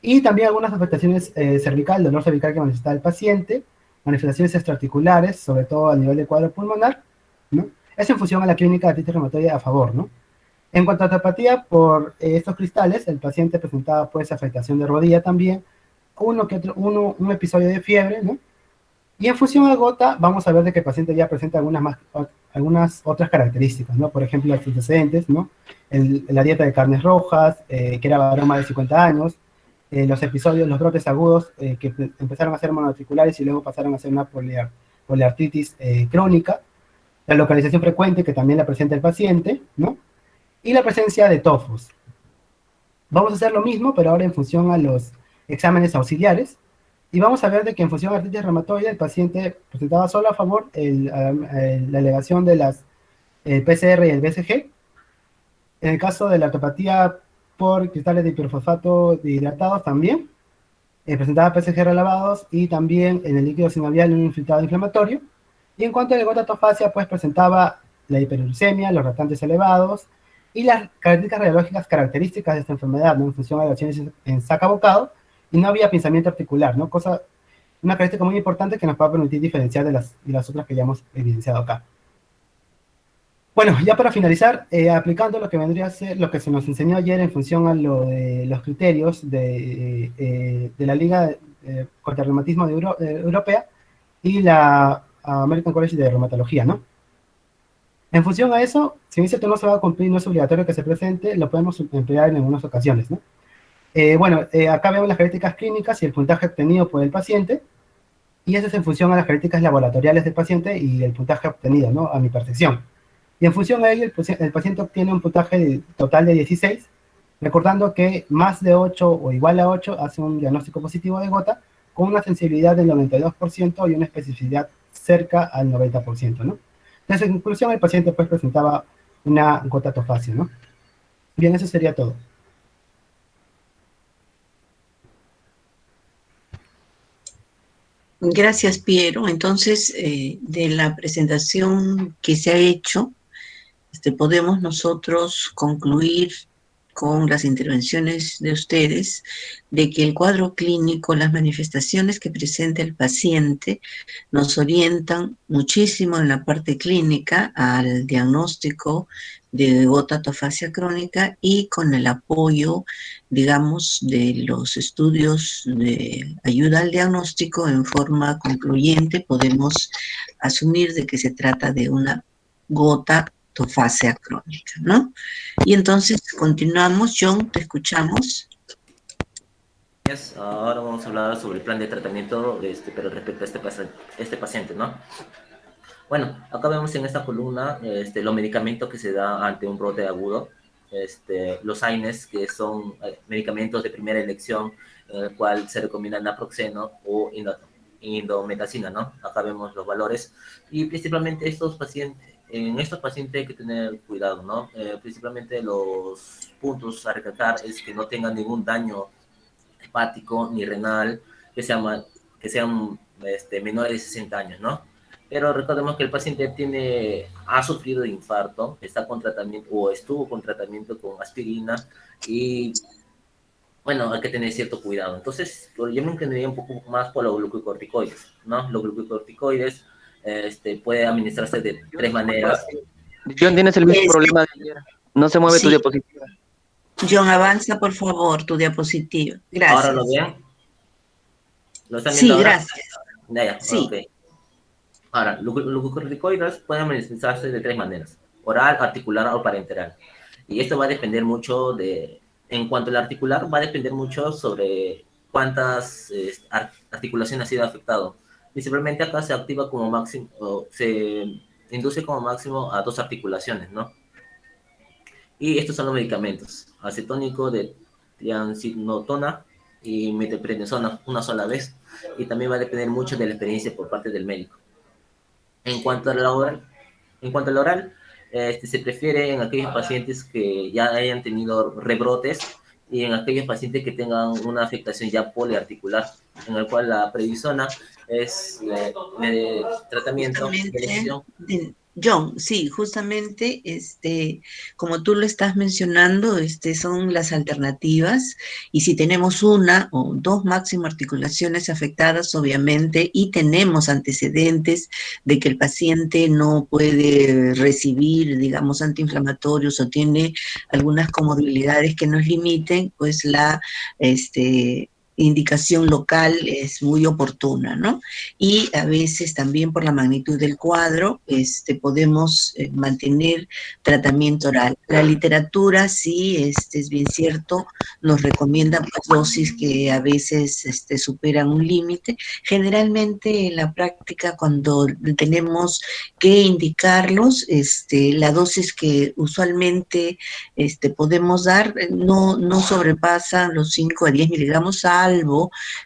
Y también algunas afectaciones cervical, dolor cervical que manifestaba el paciente, manifestaciones extraarticulares, sobre todo a nivel de cuadro pulmonar, ¿no? Es en función a la clínica de artritis reumatoide a favor, ¿no? En cuanto a osteopatía por estos cristales, el paciente presentaba pues afectación de rodilla también, un episodio de fiebre, ¿no? Y en función a gota, vamos a ver de que el paciente ya presenta algunas otras características, ¿no? Por ejemplo, los antecedentes, ¿no? La dieta de carnes rojas, que era varón más de 50 años, los episodios, los brotes agudos que empezaron a ser monoarticulares y luego pasaron a ser una poliartritis crónica, la localización frecuente que también la presenta el paciente, ¿no? Y la presencia de tofos. Vamos a hacer lo mismo, pero ahora en función a los exámenes auxiliares. Y vamos a ver de que en función a artritis reumatoide el paciente presentaba solo a favor la elevación de las PCR y el BCG. En el caso de la osteopatía por cristales de hiperfosfato dehidratados también, presentaba PCR elevados y también en el líquido sinovial un infiltrado inflamatorio. Y en cuanto a la gotatofasia, pues presentaba la hiperuricemia, los restantes elevados y las características radiológicas características de esta enfermedad, ¿no? En función a las lesiones en saca-bocado, y no había pinzamiento articular, ¿no? Una característica muy importante que nos va a permitir diferenciar de las otras que ya hemos evidenciado acá. Bueno, ya para finalizar, aplicando lo que vendría a ser lo que se nos enseñó ayer en función a lo de los criterios de la Liga contra el Reumatismo Europea y la American College de Reumatología, ¿no? En función a eso, si bien esto no se va a cumplir, no es obligatorio que se presente, lo podemos emplear en algunas ocasiones, ¿no? Bueno, acá vemos las características clínicas y el puntaje obtenido por el paciente, y eso es en función a las características laboratoriales del paciente y el puntaje obtenido, ¿no? A mi percepción. Y en función a ello, el paciente obtiene un puntaje total de 16, recordando que más de 8 o igual a 8 hace un diagnóstico positivo de gota, con una sensibilidad del 92% y una especificidad cerca al 90%, ¿no? Entonces, en conclusión, el paciente pues presentaba una gotatofasia, ¿no? Bien, eso sería todo. Gracias, Piero. Entonces, de la presentación que se ha hecho, podemos nosotros concluir con las intervenciones de ustedes de que el cuadro clínico, las manifestaciones que presenta el paciente nos orientan muchísimo en la parte clínica al diagnóstico de gota atofasia crónica, y con el apoyo, digamos, de los estudios de ayuda al diagnóstico en forma concluyente podemos asumir de que se trata de una gota atofasia crónica, ¿no? Y entonces continuamos. John, te escuchamos. Ahora vamos a hablar sobre el plan de tratamiento, pero respecto a este paciente, ¿no? Bueno, acá vemos en esta columna los medicamentos que se da ante un brote agudo, los AINES, que son medicamentos de primera elección, en el cual se recomienda naproxeno o indometacina, ¿no? Acá vemos los valores, y principalmente en estos pacientes hay que tener cuidado, ¿no? Principalmente los puntos a recalcar es que no tengan ningún daño hepático ni renal, que sean menores de 60 años, ¿no? Pero recordemos que el paciente ha sufrido de infarto, está con tratamiento o estuvo con tratamiento con aspirina, y bueno, hay que tener cierto cuidado. Entonces, yo me inclinaría un poco más por los glucocorticoides, ¿no? Los glucocorticoides puede administrarse de tres maneras. John, tienes el mismo problema de ayer. No se mueve tu Sí. diapositiva. John, avanza por favor tu diapositiva. Gracias. ¿Ahora lo ven? ¿Lo están viendo Sí, ahora? gracias. Ya, Sí. ok. Ahora, los glucocorticoides pueden administrarse de tres maneras: oral, articular o parenteral. Y esto va a depender mucho en cuanto al articular, va a depender mucho sobre cuántas articulaciones ha sido afectado. Principalmente acá se activa como máximo, o se induce como máximo a 2 articulaciones, ¿no? Y estos son los medicamentos: acetónico de triamcinolona y metilprednisona una sola vez. Y también va a depender mucho de la experiencia por parte del médico. En cuanto al oral, se prefiere en aquellos pacientes que ya hayan tenido rebrotes y en aquellos pacientes que tengan una afectación ya poliarticular, en el cual la prednisona es tratamiento de elección. John, sí, justamente, como tú lo estás mencionando, son las alternativas, y si tenemos una o dos máximo articulaciones afectadas, obviamente, y tenemos antecedentes de que el paciente no puede recibir, digamos, antiinflamatorios o tiene algunas comorbilidades que nos limiten, pues la, indicación local es muy oportuna, ¿no? Y a veces también por la magnitud del cuadro, podemos mantener tratamiento oral. La literatura, sí, es bien cierto, nos recomienda pues, dosis que a veces superan un límite. Generalmente en la práctica, cuando tenemos que indicarlos, la dosis que usualmente podemos dar no sobrepasan los 5 a 10 miligramos, salvo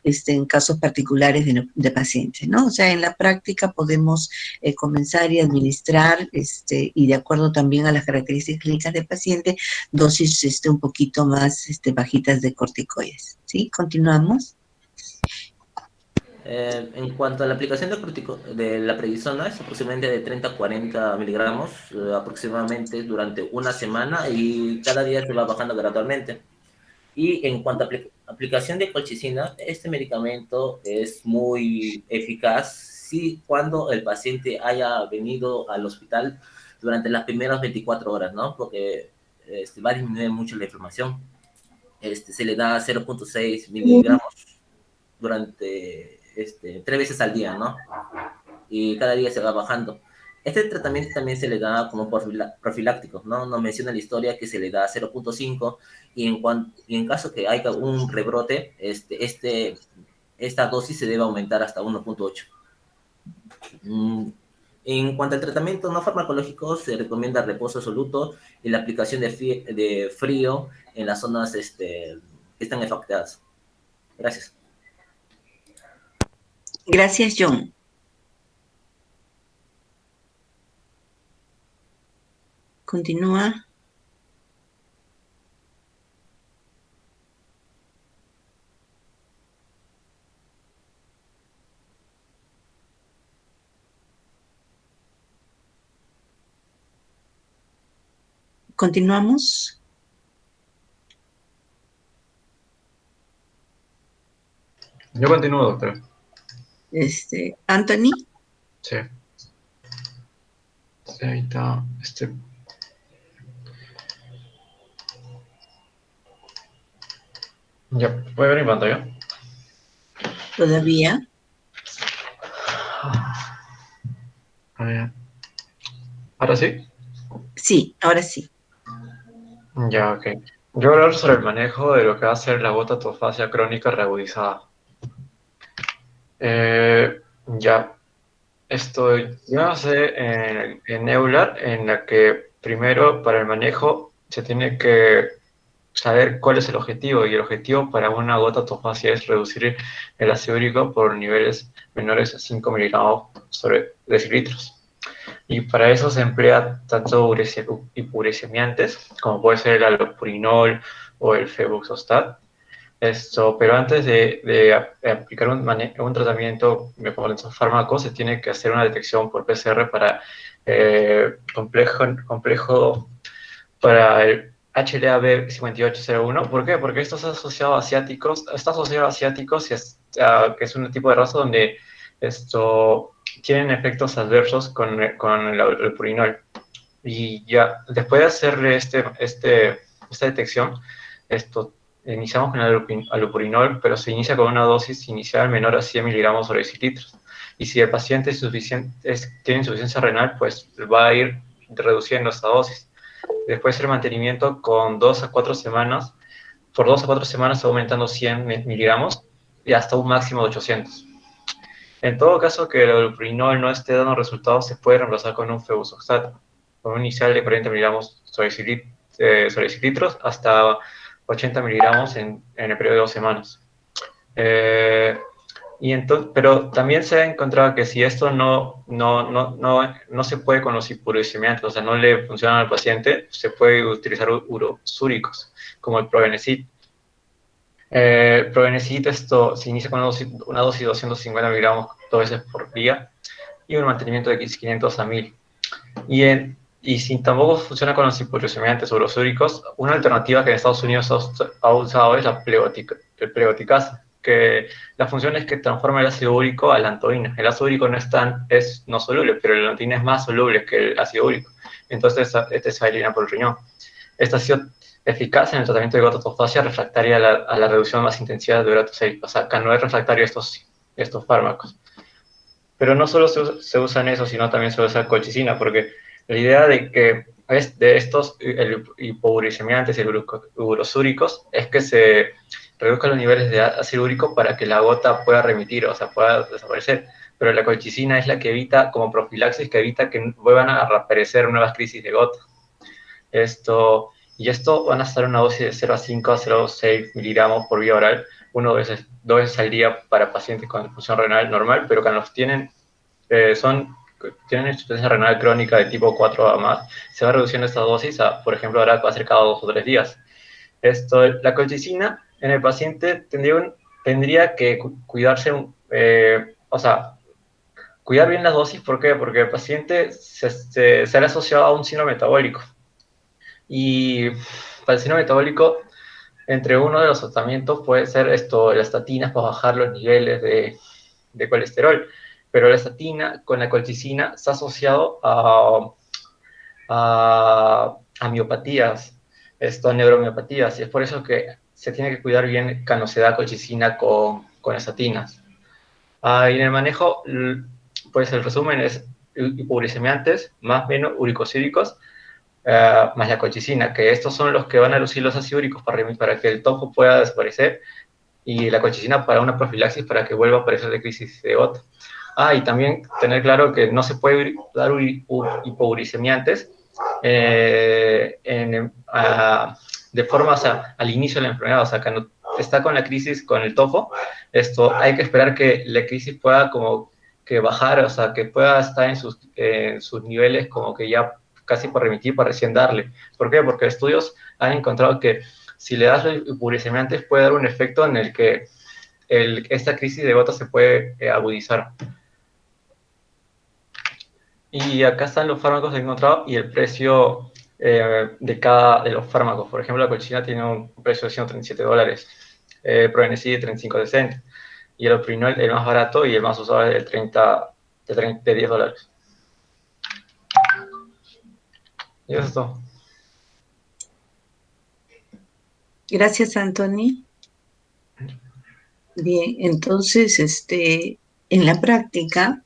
en casos particulares de pacientes, ¿no? O sea, en la práctica podemos comenzar y administrar, y de acuerdo también a las características clínicas del paciente, dosis un poquito más bajitas de corticoides, ¿sí? Continuamos. En cuanto a la aplicación de la prednisona, es aproximadamente de 30 a 40 miligramos, aproximadamente durante una semana, y cada día se va bajando gradualmente. Y en cuanto a aplicación de colchicina, este medicamento es muy eficaz cuando el paciente haya venido al hospital durante las primeras 24 horas, ¿no? Porque va a disminuir mucho la inflamación. Se le da 0.6 miligramos durante 3 veces al día, ¿no? Y cada día se va bajando. Este tratamiento también se le da como profiláctico, ¿no? Nos menciona la historia que se le da 0.5, y en caso que haya un rebrote, esta dosis se debe aumentar hasta 1.8. En cuanto al tratamiento no farmacológico, se recomienda reposo absoluto y la aplicación de frío en las zonas que están afectadas. Gracias. Gracias, John. Continúa. Continuamos. Yo continúo, doctora. Anthony. Sí. Sí, ahí está. Ya, ¿puede ver mi pantalla? Todavía. A ver. ¿Ahora sí? Sí, ahora sí. Ya, ok. Yo voy a hablar sobre el manejo de lo que va a ser la gota atofagia crónica reagudizada. Ya, esto yo no sé en Euler, en la que primero para el manejo se tiene que saber cuál es el objetivo, y el objetivo para una gota atofagia es reducir el ácido úrico por niveles menores a 5 miligramos sobre decilitros. Y para eso se emplea tanto hipouricemiantes, como puede ser el allopurinol o el febuxostat. Pero antes de aplicar un tratamiento con estos fármacos, se tiene que hacer una detección por PCR para complejo para el HLA-B5801. ¿Por qué? Porque esto está asociado a asiáticos, que es un tipo de raza donde tienen efectos adversos con el purinol. Y ya, después de hacerle esta detección, iniciamos con el allopurinol, pero se inicia con una dosis inicial menor a 100 miligramos sobre decilitros. Y si el paciente tiene insuficiencia renal, pues va a ir reduciendo esta dosis. Después el mantenimiento con 2 a 4 semanas, por 2 a 4 semanas aumentando 100 miligramos y hasta un máximo de 800. En todo caso que el allopurinol no esté dando resultados, se puede reemplazar con un febuxostat, con un inicial de 40 miligramos sobre decilitros hasta 80 miligramos en el periodo de 2 semanas. Pero también se ha encontrado que si esto no se puede con los hipouricemiantes, o sea, no le funciona al paciente, se puede utilizar urosúricos, como el Probenecid. Probenecid, esto se inicia con una dosis de 250 miligramos 2 veces por día y un mantenimiento de 500 a 1000. Y si tampoco funciona con los hipouricemiantes urosúricos, una alternativa que en Estados Unidos ha usado es la pleoticasa, que la función es que transforma el ácido úrico a lantoína. El ácido úrico no soluble, pero la lantoína es más soluble que el ácido úrico. Entonces, se elimina por el riñón. Esta ha sido eficaz en el tratamiento de gota atofagia refractaria a la reducción más intensiva de uratosérica. O sea, acá no es refractario estos fármacos. Pero no solo se usa en eso, sino también se usa colchicina, porque la idea de estos hipouricemiantes y urosúricos es que se reduzcan los niveles de ácido úrico para que la gota pueda remitir, o sea, pueda desaparecer. Pero la colchicina es la que evita, como profilaxis, que evita que vuelvan a aparecer nuevas crisis de gota. Y esto van a estar una dosis de 0 a 5 a 0,6 miligramos por vía oral, dos veces al día para pacientes con disfunción renal normal, pero que tienen insuficiencia renal crónica de tipo 4 a más, se va reduciendo esta dosis por ejemplo, ahora va a ser cada 2 o 3 días. La colchicina en el paciente tendría que cuidarse, cuidar bien las dosis. ¿Por qué? Porque el paciente se ha asociado a un síndrome metabólico. Y para el síndrome metabólico, entre uno de los tratamientos puede ser las estatinas para bajar los niveles de colesterol. Pero la estatina con la colchicina está asociado a miopatías, neuromiopatías, y es por eso que se tiene que cuidar bien cuando se da colchicina con estatinas. Y en el manejo, pues el resumen es hipouricemiantes más menos uricosúricos, más la colchicina, que estos son los que van a reducir los ácidos úricos para que el tofo pueda desaparecer, y la colchicina para una profilaxis para que vuelva a aparecer de crisis de gota. Y también tener claro que no se puede dar hipouricemiantes de forma, al inicio de la enfermedad, o sea, cuando está con la crisis, con el tofo, hay que esperar que la crisis pueda como que bajar, o sea, que pueda estar en sus niveles como que ya casi por remitir para recién darle. ¿Por qué? Porque estudios han encontrado que si le das los hipouricemiantes puede dar un efecto en el que esta crisis de gota se puede agudizar. Y acá están los fármacos que he encontrado y el precio de cada de los fármacos. Por ejemplo, la colchicina tiene un precio de $137, Probenecid de 35,60, y el Oprinol, el más barato y el más usado, es de $10. Y eso es todo. Gracias, Anthony. Bien, entonces, en la práctica,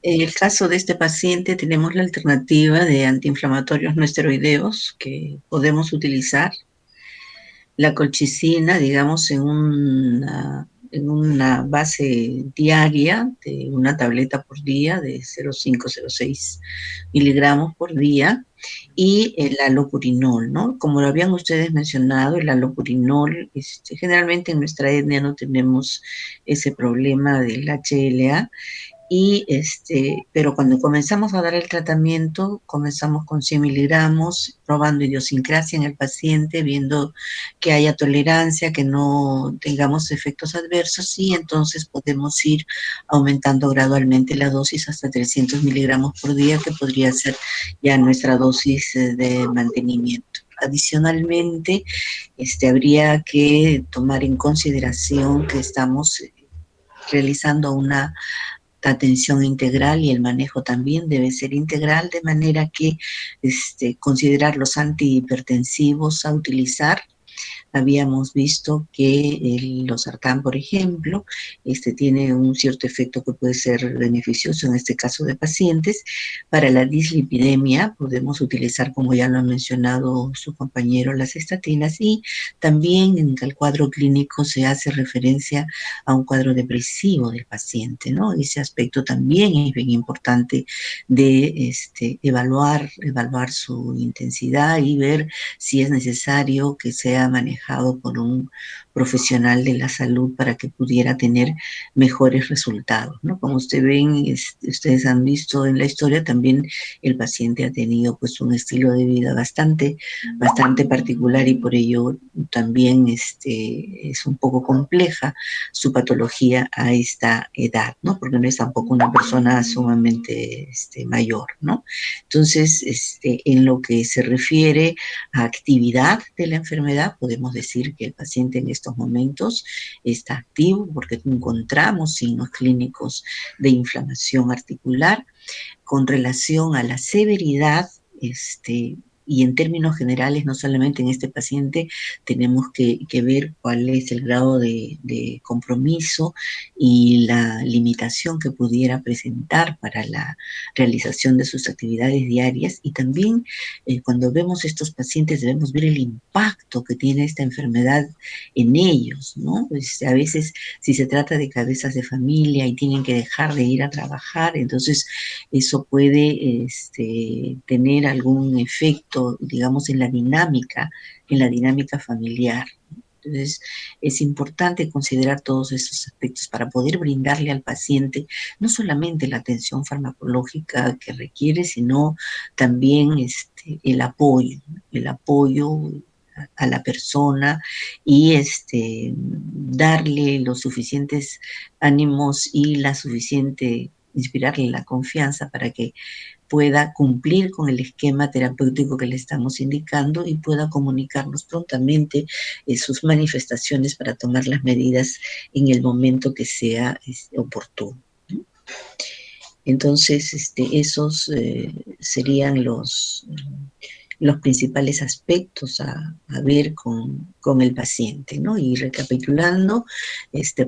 en el caso de este paciente tenemos la alternativa de antiinflamatorios no esteroideos que podemos utilizar. La colchicina, digamos, en una base diaria de una tableta por día de 0,5-0,6 miligramos por día, y el alopurinol, ¿no? Como lo habían ustedes mencionado, el alopurinol, generalmente en nuestra etnia no tenemos ese problema del HLA, pero cuando comenzamos a dar el tratamiento, comenzamos con 100 miligramos, probando idiosincrasia en el paciente, viendo que haya tolerancia, que no tengamos efectos adversos, y entonces podemos ir aumentando gradualmente la dosis hasta 300 miligramos por día, que podría ser ya nuestra dosis de mantenimiento. Adicionalmente, habría que tomar en consideración que estamos realizando una atención integral, y el manejo también debe ser integral, de manera que considerar los antihipertensivos a utilizar. Habíamos visto que el losartán, por ejemplo, tiene un cierto efecto que puede ser beneficioso en este caso de pacientes. Para la dislipidemia podemos utilizar, como ya lo ha mencionado su compañero, las estatinas, y también en el cuadro clínico se hace referencia a un cuadro depresivo del paciente, ¿no? Ese aspecto también es bien importante de evaluar su intensidad y ver si es necesario que sea manejado por un profesional de la salud para que pudiera tener mejores resultados, ¿no? Como ustedes han visto en la historia, también el paciente ha tenido pues un estilo de vida bastante particular, y por ello también es un poco compleja su patología a esta edad, ¿no? Porque no es tampoco una persona sumamente mayor, ¿no? Entonces, en lo que se refiere a actividad de la enfermedad, podemos decir que el paciente en estos momentos está activo porque encontramos signos clínicos de inflamación articular. Con relación a la severidad, y en términos generales, no solamente en este paciente, tenemos que ver cuál es el grado de compromiso y la limitación que pudiera presentar para la realización de sus actividades diarias. Y también cuando vemos estos pacientes debemos ver el impacto que tiene esta enfermedad en ellos, ¿no? A veces, si se trata de cabezas de familia y tienen que dejar de ir a trabajar, entonces eso puede tener algún efecto, digamos, en la dinámica familiar. Entonces, es importante considerar todos esos aspectos para poder brindarle al paciente no solamente la atención farmacológica que requiere, sino también el apoyo a la persona, y darle los suficientes ánimos y inspirarle la confianza para que pueda cumplir con el esquema terapéutico que le estamos indicando y pueda comunicarnos prontamente sus manifestaciones para tomar las medidas en el momento que sea oportuno, ¿no? Entonces, esos serían los principales aspectos a ver con el paciente, ¿no? Y recapitulando,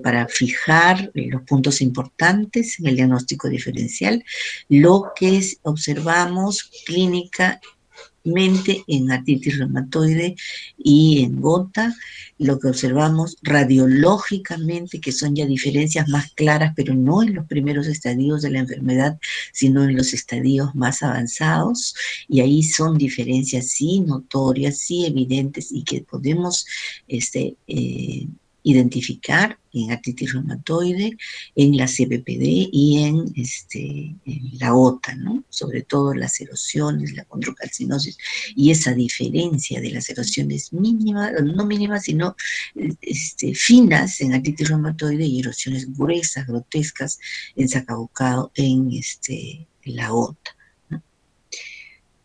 para fijar los puntos importantes en el diagnóstico diferencial, lo que observamos clínicamente en artritis reumatoide y en gota, lo que observamos radiológicamente, que son ya diferencias más claras, pero no en los primeros estadios de la enfermedad, sino en los estadios más avanzados, y ahí son diferencias sí notorias, sí evidentes, y que podemos identificar en artritis reumatoide, en la CPPD y en la gota, ¿no? Sobre todo las erosiones, la condrocalcinosis, y esa diferencia de las erosiones mínimas, no mínimas, sino finas en artritis reumatoide, y erosiones gruesas, grotescas en sacabucado, en la gota, ¿no?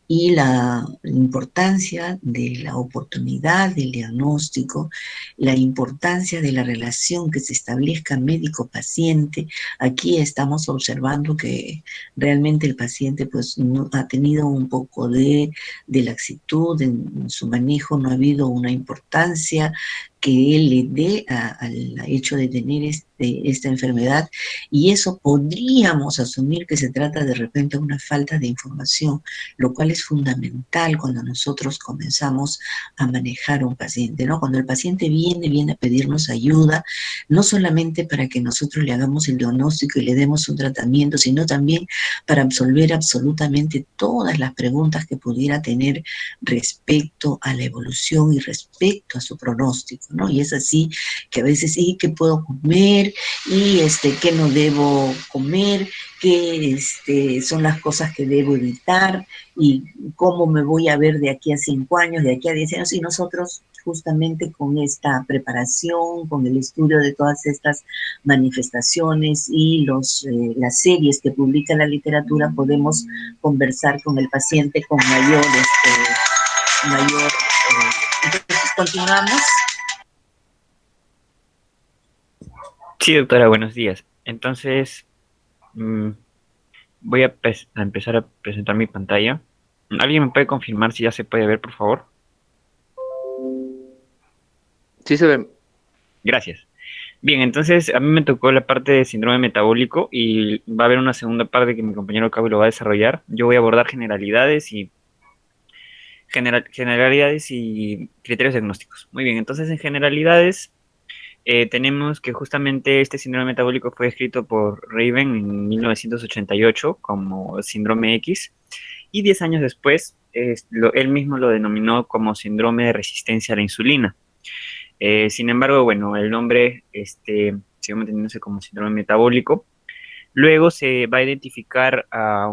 y la importancia de la oportunidad del diagnóstico, la importancia de la relación que se establezca médico-paciente. Aquí estamos observando que realmente el paciente pues no, ha tenido un poco de laxitud en su manejo, no ha habido una importancia que él le dé al hecho de tener esta enfermedad, y eso podríamos asumir que se trata de repente de una falta de información, lo cual es fundamental cuando nosotros comenzamos a manejar a un paciente, ¿no? Cuando el paciente viene a pedirnos ayuda, no solamente para que nosotros le hagamos el diagnóstico y le demos un tratamiento, sino también para absolver absolutamente todas las preguntas que pudiera tener respecto a la evolución y respecto a su pronóstico, ¿no? Y es así que a veces, ¿y qué puedo comer? ¿Y qué no debo comer? ¿Qué son las cosas que debo evitar? ¿Y cómo me voy a ver de aquí a 5 años, de aquí a 10 años? Y nosotros justamente con esta preparación, con el estudio de todas estas manifestaciones y las series que publica la literatura, podemos conversar con el paciente con mayor. Entonces, continuamos. Sí, doctora, buenos días. Entonces, voy a empezar a presentar mi pantalla. ¿Alguien me puede confirmar si ya se puede ver, por favor? Sí se ve. Gracias. Bien, entonces a mí me tocó la parte de síndrome metabólico y va a haber una segunda parte que mi compañero Cabo lo va a desarrollar. Yo voy a abordar generalidades y criterios diagnósticos. Muy bien, entonces en generalidades tenemos que justamente este síndrome metabólico fue descrito por Raven en 1988 como síndrome X, y 10 años después él mismo lo denominó como síndrome de resistencia a la insulina. Sin embargo, bueno, el nombre sigue manteniéndose como síndrome metabólico. Luego se va a identificar a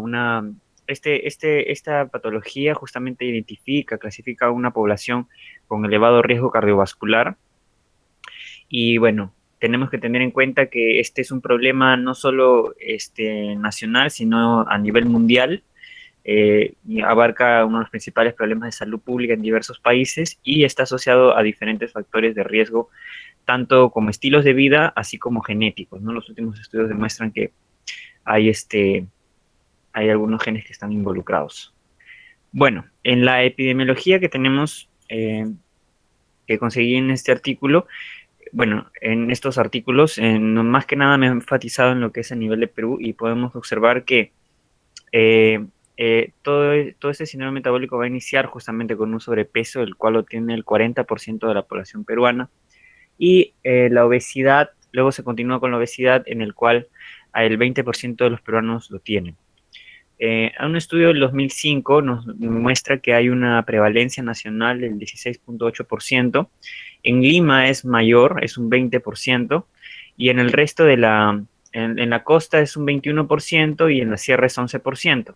esta patología justamente clasifica a una población con elevado riesgo cardiovascular. Y bueno, tenemos que tener en cuenta que este es un problema no solo nacional, sino a nivel mundial. Y abarca uno de los principales problemas de salud pública en diversos países y está asociado a diferentes factores de riesgo, tanto como estilos de vida, así como genéticos, ¿no? Los últimos estudios demuestran que hay, hay algunos genes que están involucrados. Bueno, en la epidemiología que tenemos, que conseguí en este artículo, bueno, en estos artículos, más que nada me he enfatizado en lo que es a nivel de Perú y podemos observar que todo este síndrome metabólico va a iniciar justamente con un sobrepeso, el cual lo tiene el 40% de la población peruana, y la obesidad, luego se continúa con la obesidad, en el cual el 20% de los peruanos lo tienen. Un estudio del 2005 nos muestra que hay una prevalencia nacional del 16.8%, en Lima es mayor, es un 20%, y en el resto en la costa es un 21% y en la sierra es 11%.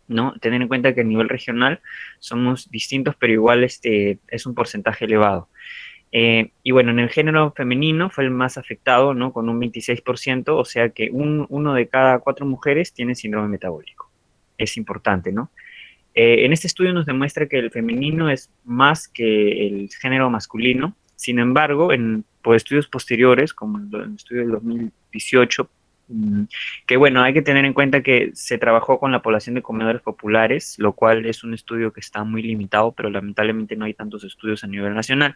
¿No? Tener en cuenta que a nivel regional somos distintos, pero igual es un porcentaje elevado. Y bueno, en el género femenino fue el más afectado, ¿no? Con un 26%, o sea que uno de cada 4 mujeres tiene síndrome metabólico. Es importante, ¿no? En este estudio nos demuestra que el femenino es más que el género masculino. Sin embargo, por estudios posteriores, como el estudio del 2018, que bueno, hay que tener en cuenta que se trabajó con la población de comedores populares, lo cual es un estudio que está muy limitado, pero lamentablemente no hay tantos estudios a nivel nacional.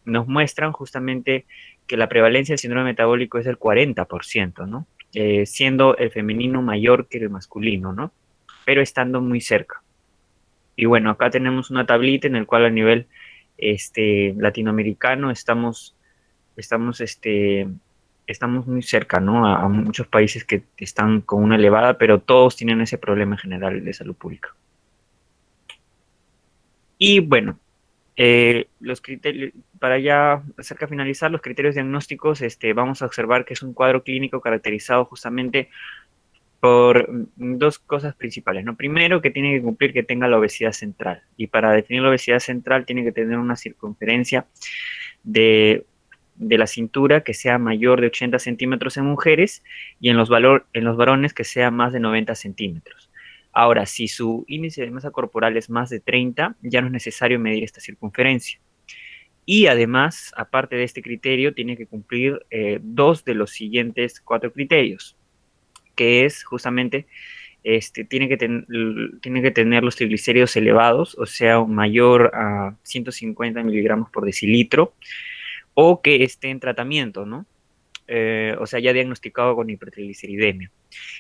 Nos muestran justamente que la prevalencia del síndrome metabólico es del 40%, ¿no? Siendo el femenino mayor que el masculino, ¿no? Pero estando muy cerca. Y bueno, acá tenemos una tablita en el cual a nivel latinoamericano estamos muy cerca, ¿no? A muchos países que están con una elevada, pero todos tienen ese problema en general de salud pública. Y bueno, los criterios, para ya cerca de finalizar, los criterios diagnósticos, vamos a observar que es un cuadro clínico caracterizado justamente por dos cosas principales, ¿no? Primero, que tiene que cumplir que tenga la obesidad central. Y para definir la obesidad central tiene que tener una circunferencia de la cintura que sea mayor de 80 centímetros en mujeres y en los varones que sea más de 90 centímetros. Ahora, si su índice de masa corporal es más de 30, ya no es necesario medir esta circunferencia. Y además, aparte de este criterio, tiene que cumplir 2 de los siguientes 4 criterios, que es justamente, tiene que tener los triglicéridos elevados, o sea, mayor a 150 miligramos por decilitro, o que esté en tratamiento, ¿no? O sea, ya diagnosticado con hipertrigliceridemia.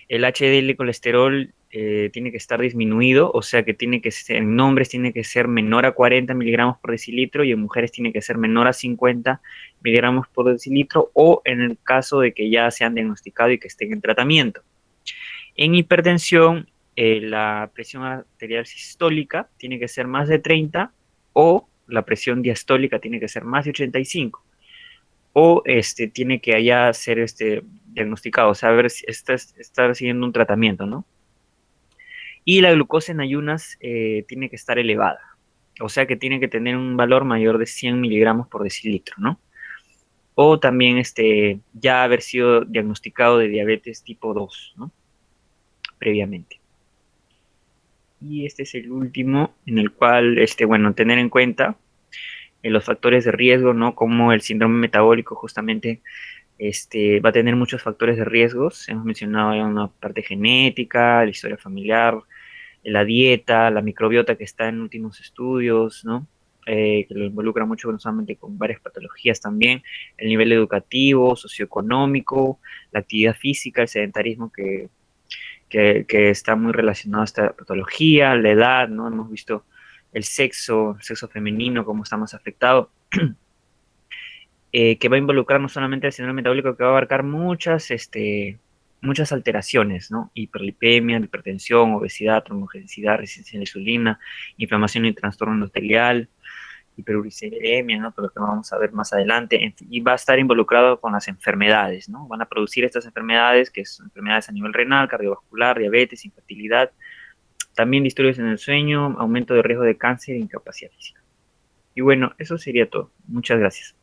El HDL colesterol tiene que estar disminuido, o sea que tiene que ser, en hombres tiene que ser menor a 40 miligramos por decilitro y en mujeres tiene que ser menor a 50 miligramos por decilitro, o en el caso de que ya se han diagnosticado y que estén en tratamiento. En hipertensión, la presión arterial sistólica tiene que ser más de 30 o la presión diastólica tiene que ser más de 85 o tiene que haya ser diagnosticado, o sea, ver si estar siguiendo un tratamiento, ¿no? Y la glucosa en ayunas tiene que estar elevada, o sea que tiene que tener un valor mayor de 100 miligramos por decilitro, ¿no? O también ya haber sido diagnosticado de diabetes tipo 2, ¿no? Previamente. Y este es el último, en el cual, bueno, tener en cuenta los factores de riesgo, ¿no? Como el síndrome metabólico justamente va a tener muchos factores de riesgos. Hemos mencionado ya una parte genética, la historia familiar, la dieta, la microbiota que está en últimos estudios, ¿no? Que lo involucra mucho no solamente con varias patologías también, el nivel educativo, socioeconómico, la actividad física, el sedentarismo que está muy relacionado a esta patología, la edad, ¿no? Hemos visto el sexo femenino, cómo está más afectado, que va a involucrar no solamente el síndrome metabólico, que va a abarcar muchas alteraciones, ¿no? Hiperlipemia, hipertensión, obesidad, trombogenicidad, resistencia a la insulina, inflamación y trastorno endotelial, hiperuricemia, ¿no? Por lo que vamos a ver más adelante, y va a estar involucrado con las enfermedades, ¿no? Van a producir estas enfermedades, que son enfermedades a nivel renal, cardiovascular, diabetes, infertilidad, también disturbios en el sueño, aumento de riesgo de cáncer e incapacidad física. Y bueno, eso sería todo. Muchas gracias.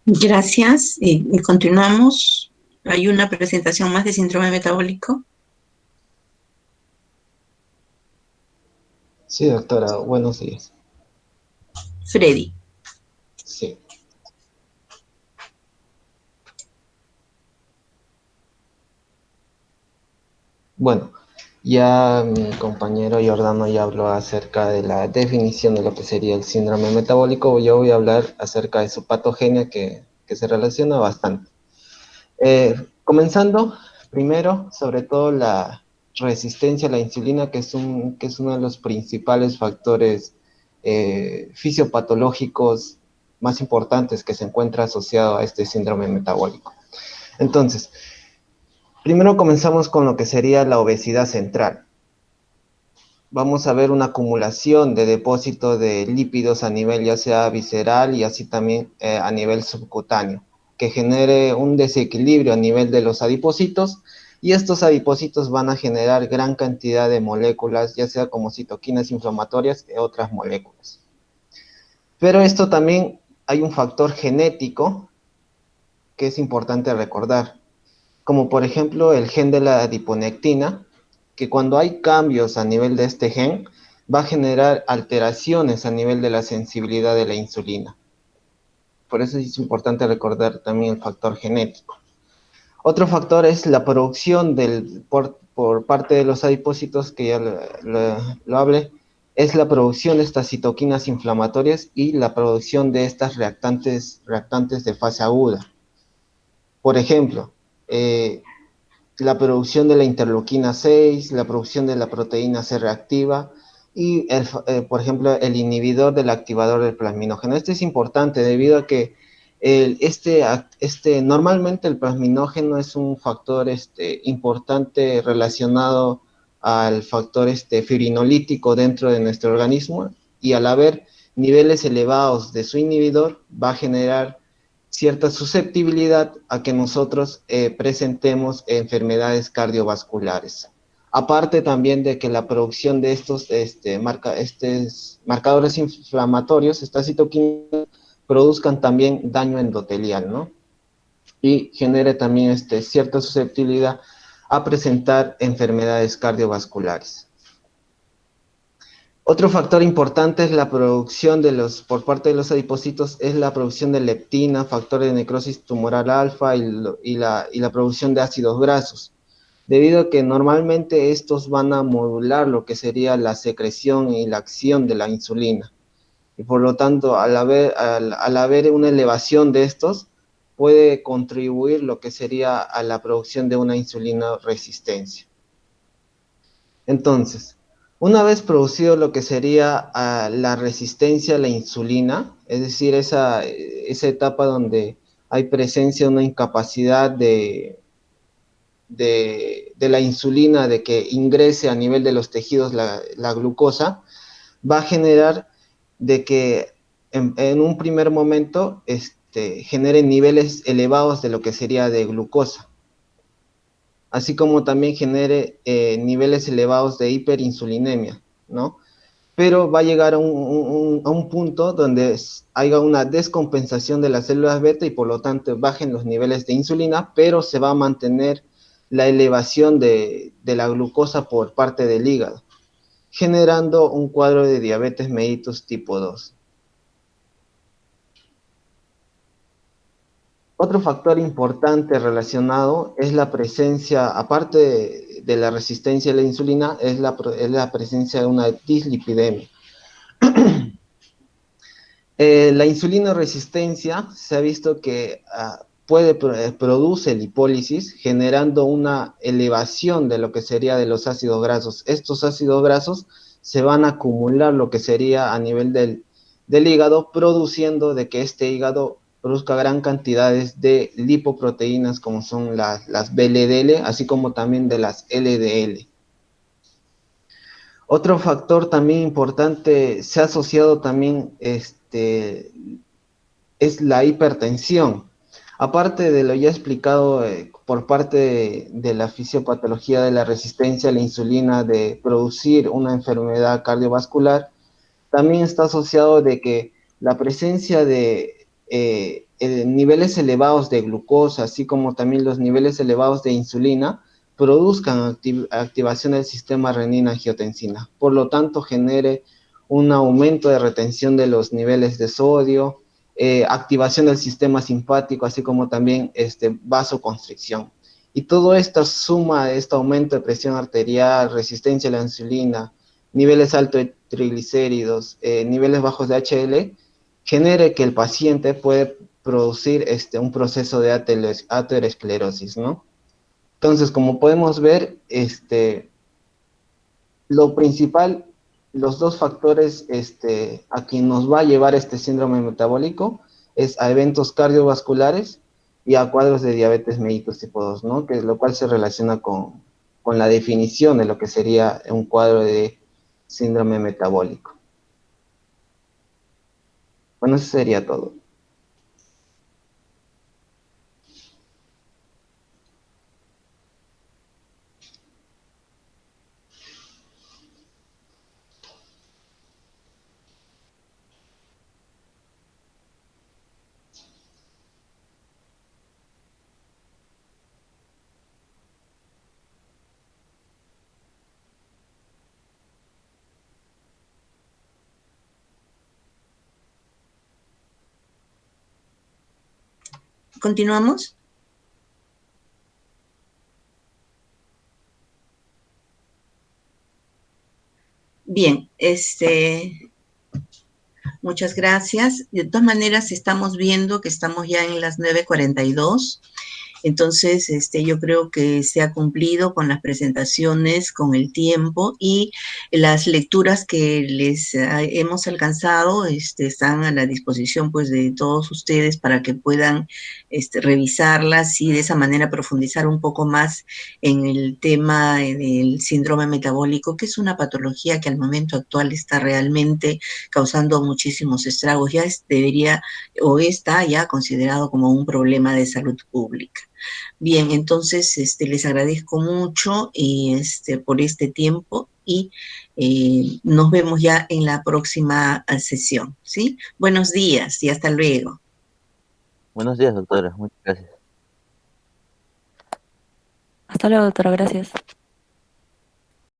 Gracias. Y continuamos. Hay una presentación más de síndrome metabólico. Sí, doctora, buenos días. Freddy. Sí. Bueno, ya mi compañero Giordano ya habló acerca de la definición de lo que sería el síndrome metabólico. Yo voy a hablar acerca de su patogenia que se relaciona bastante. Comenzando primero, sobre todo la resistencia a la insulina, que es uno de los principales factores fisiopatológicos más importantes que se encuentra asociado a este síndrome metabólico. Entonces, primero comenzamos con lo que sería la obesidad central. Vamos a ver una acumulación de depósito de lípidos a nivel ya sea visceral y así también a nivel subcutáneo, que genere un desequilibrio a nivel de los adipocitos, y estos adipocitos van a generar gran cantidad de moléculas, ya sea como citoquinas inflamatorias y otras moléculas. Pero esto también hay un factor genético que es importante recordar, como por ejemplo el gen de la adiponectina, que cuando hay cambios a nivel de este gen, va a generar alteraciones a nivel de la sensibilidad de la insulina. Por eso es importante recordar también el factor genético. Otro factor es la producción por parte de los adipocitos, que ya lo hablé, es la producción de estas citoquinas inflamatorias y la producción de estas reactantes de fase aguda. Por ejemplo, la producción de la interleuquina 6, la producción de la proteína C reactiva y, por ejemplo, el inhibidor del activador del plasminógeno. Este es importante debido a que normalmente el plasminógeno es un factor importante relacionado al factor fibrinolítico dentro de nuestro organismo, y al haber niveles elevados de su inhibidor va a generar cierta susceptibilidad a que nosotros presentemos enfermedades cardiovasculares. Aparte también de que la producción de estos marcadores inflamatorios, estas citoquinas, produzcan también daño endotelial, ¿no? y genere también cierta susceptibilidad a presentar enfermedades cardiovasculares. Otro factor importante es la producción por parte de los adipocitos, es la producción de leptina, factor de necrosis tumoral alfa y la producción de ácidos grasos, debido a que normalmente estos van a modular lo que sería la secreción y la acción de la insulina. Y por lo tanto, al haber una elevación de estos, puede contribuir lo que sería a la producción de una insulina resistencia. Entonces, una vez producido lo que sería la resistencia a la insulina, es decir, esa etapa donde hay presencia de una incapacidad de la insulina de que ingrese a nivel de los tejidos la glucosa, va a generar de que en un primer momento genere niveles elevados de lo que sería de glucosa, así como también genere niveles elevados de hiperinsulinemia, ¿no? Pero va a llegar a un punto donde haya una descompensación de las células beta y por lo tanto bajen los niveles de insulina, pero se va a mantener la elevación de la glucosa por parte del hígado, generando un cuadro de diabetes mellitus tipo 2. Otro factor importante relacionado es la presencia, aparte de la resistencia a la insulina, es la presencia de una dislipidemia. La insulina resistencia se ha visto que produce lipólisis, generando una elevación de lo que sería de los ácidos grasos. Estos ácidos grasos se van a acumular lo que sería a nivel del hígado, produciendo de que este hígado produzca gran cantidades de lipoproteínas como son las VLDL, así como también de las LDL. Otro factor también importante se ha asociado también es la hipertensión. Aparte de lo ya explicado por parte de la fisiopatología de la resistencia a la insulina de producir una enfermedad cardiovascular, también está asociado de que la presencia de niveles elevados de glucosa, así como también los niveles elevados de insulina, produzcan activación del sistema renina-angiotensina. Por lo tanto, genere un aumento de retención de los niveles de sodio, activación del sistema simpático, así como también vasoconstricción. Y todo esto suma este aumento de presión arterial, resistencia a la insulina, niveles altos de triglicéridos, niveles bajos de HDL, genere que el paciente puede producir un proceso de aterosclerosis, ¿no? Entonces, como podemos ver, lo principal, los dos factores a quien nos va a llevar este síndrome metabólico es a eventos cardiovasculares y a cuadros de diabetes mellitus tipo 2, ¿no? Que lo cual se relaciona con la definición de lo que sería un cuadro de síndrome metabólico. Bueno, eso sería todo. ¿Continuamos? Bien, muchas gracias. De todas maneras, estamos viendo que estamos ya en las 9:42. Entonces, yo creo que se ha cumplido con las presentaciones, con el tiempo y las lecturas que les hemos alcanzado están a la disposición pues de todos ustedes para que puedan revisarlas y de esa manera profundizar un poco más en el tema del síndrome metabólico, que es una patología que al momento actual está realmente causando muchísimos estragos. Ya debería o está ya considerado como un problema de salud pública. Bien, entonces les agradezco mucho por este tiempo y nos vemos ya en la próxima sesión, ¿sí? Buenos días y hasta luego. Buenos días, doctora. Muchas gracias. Hasta luego, doctora, gracias.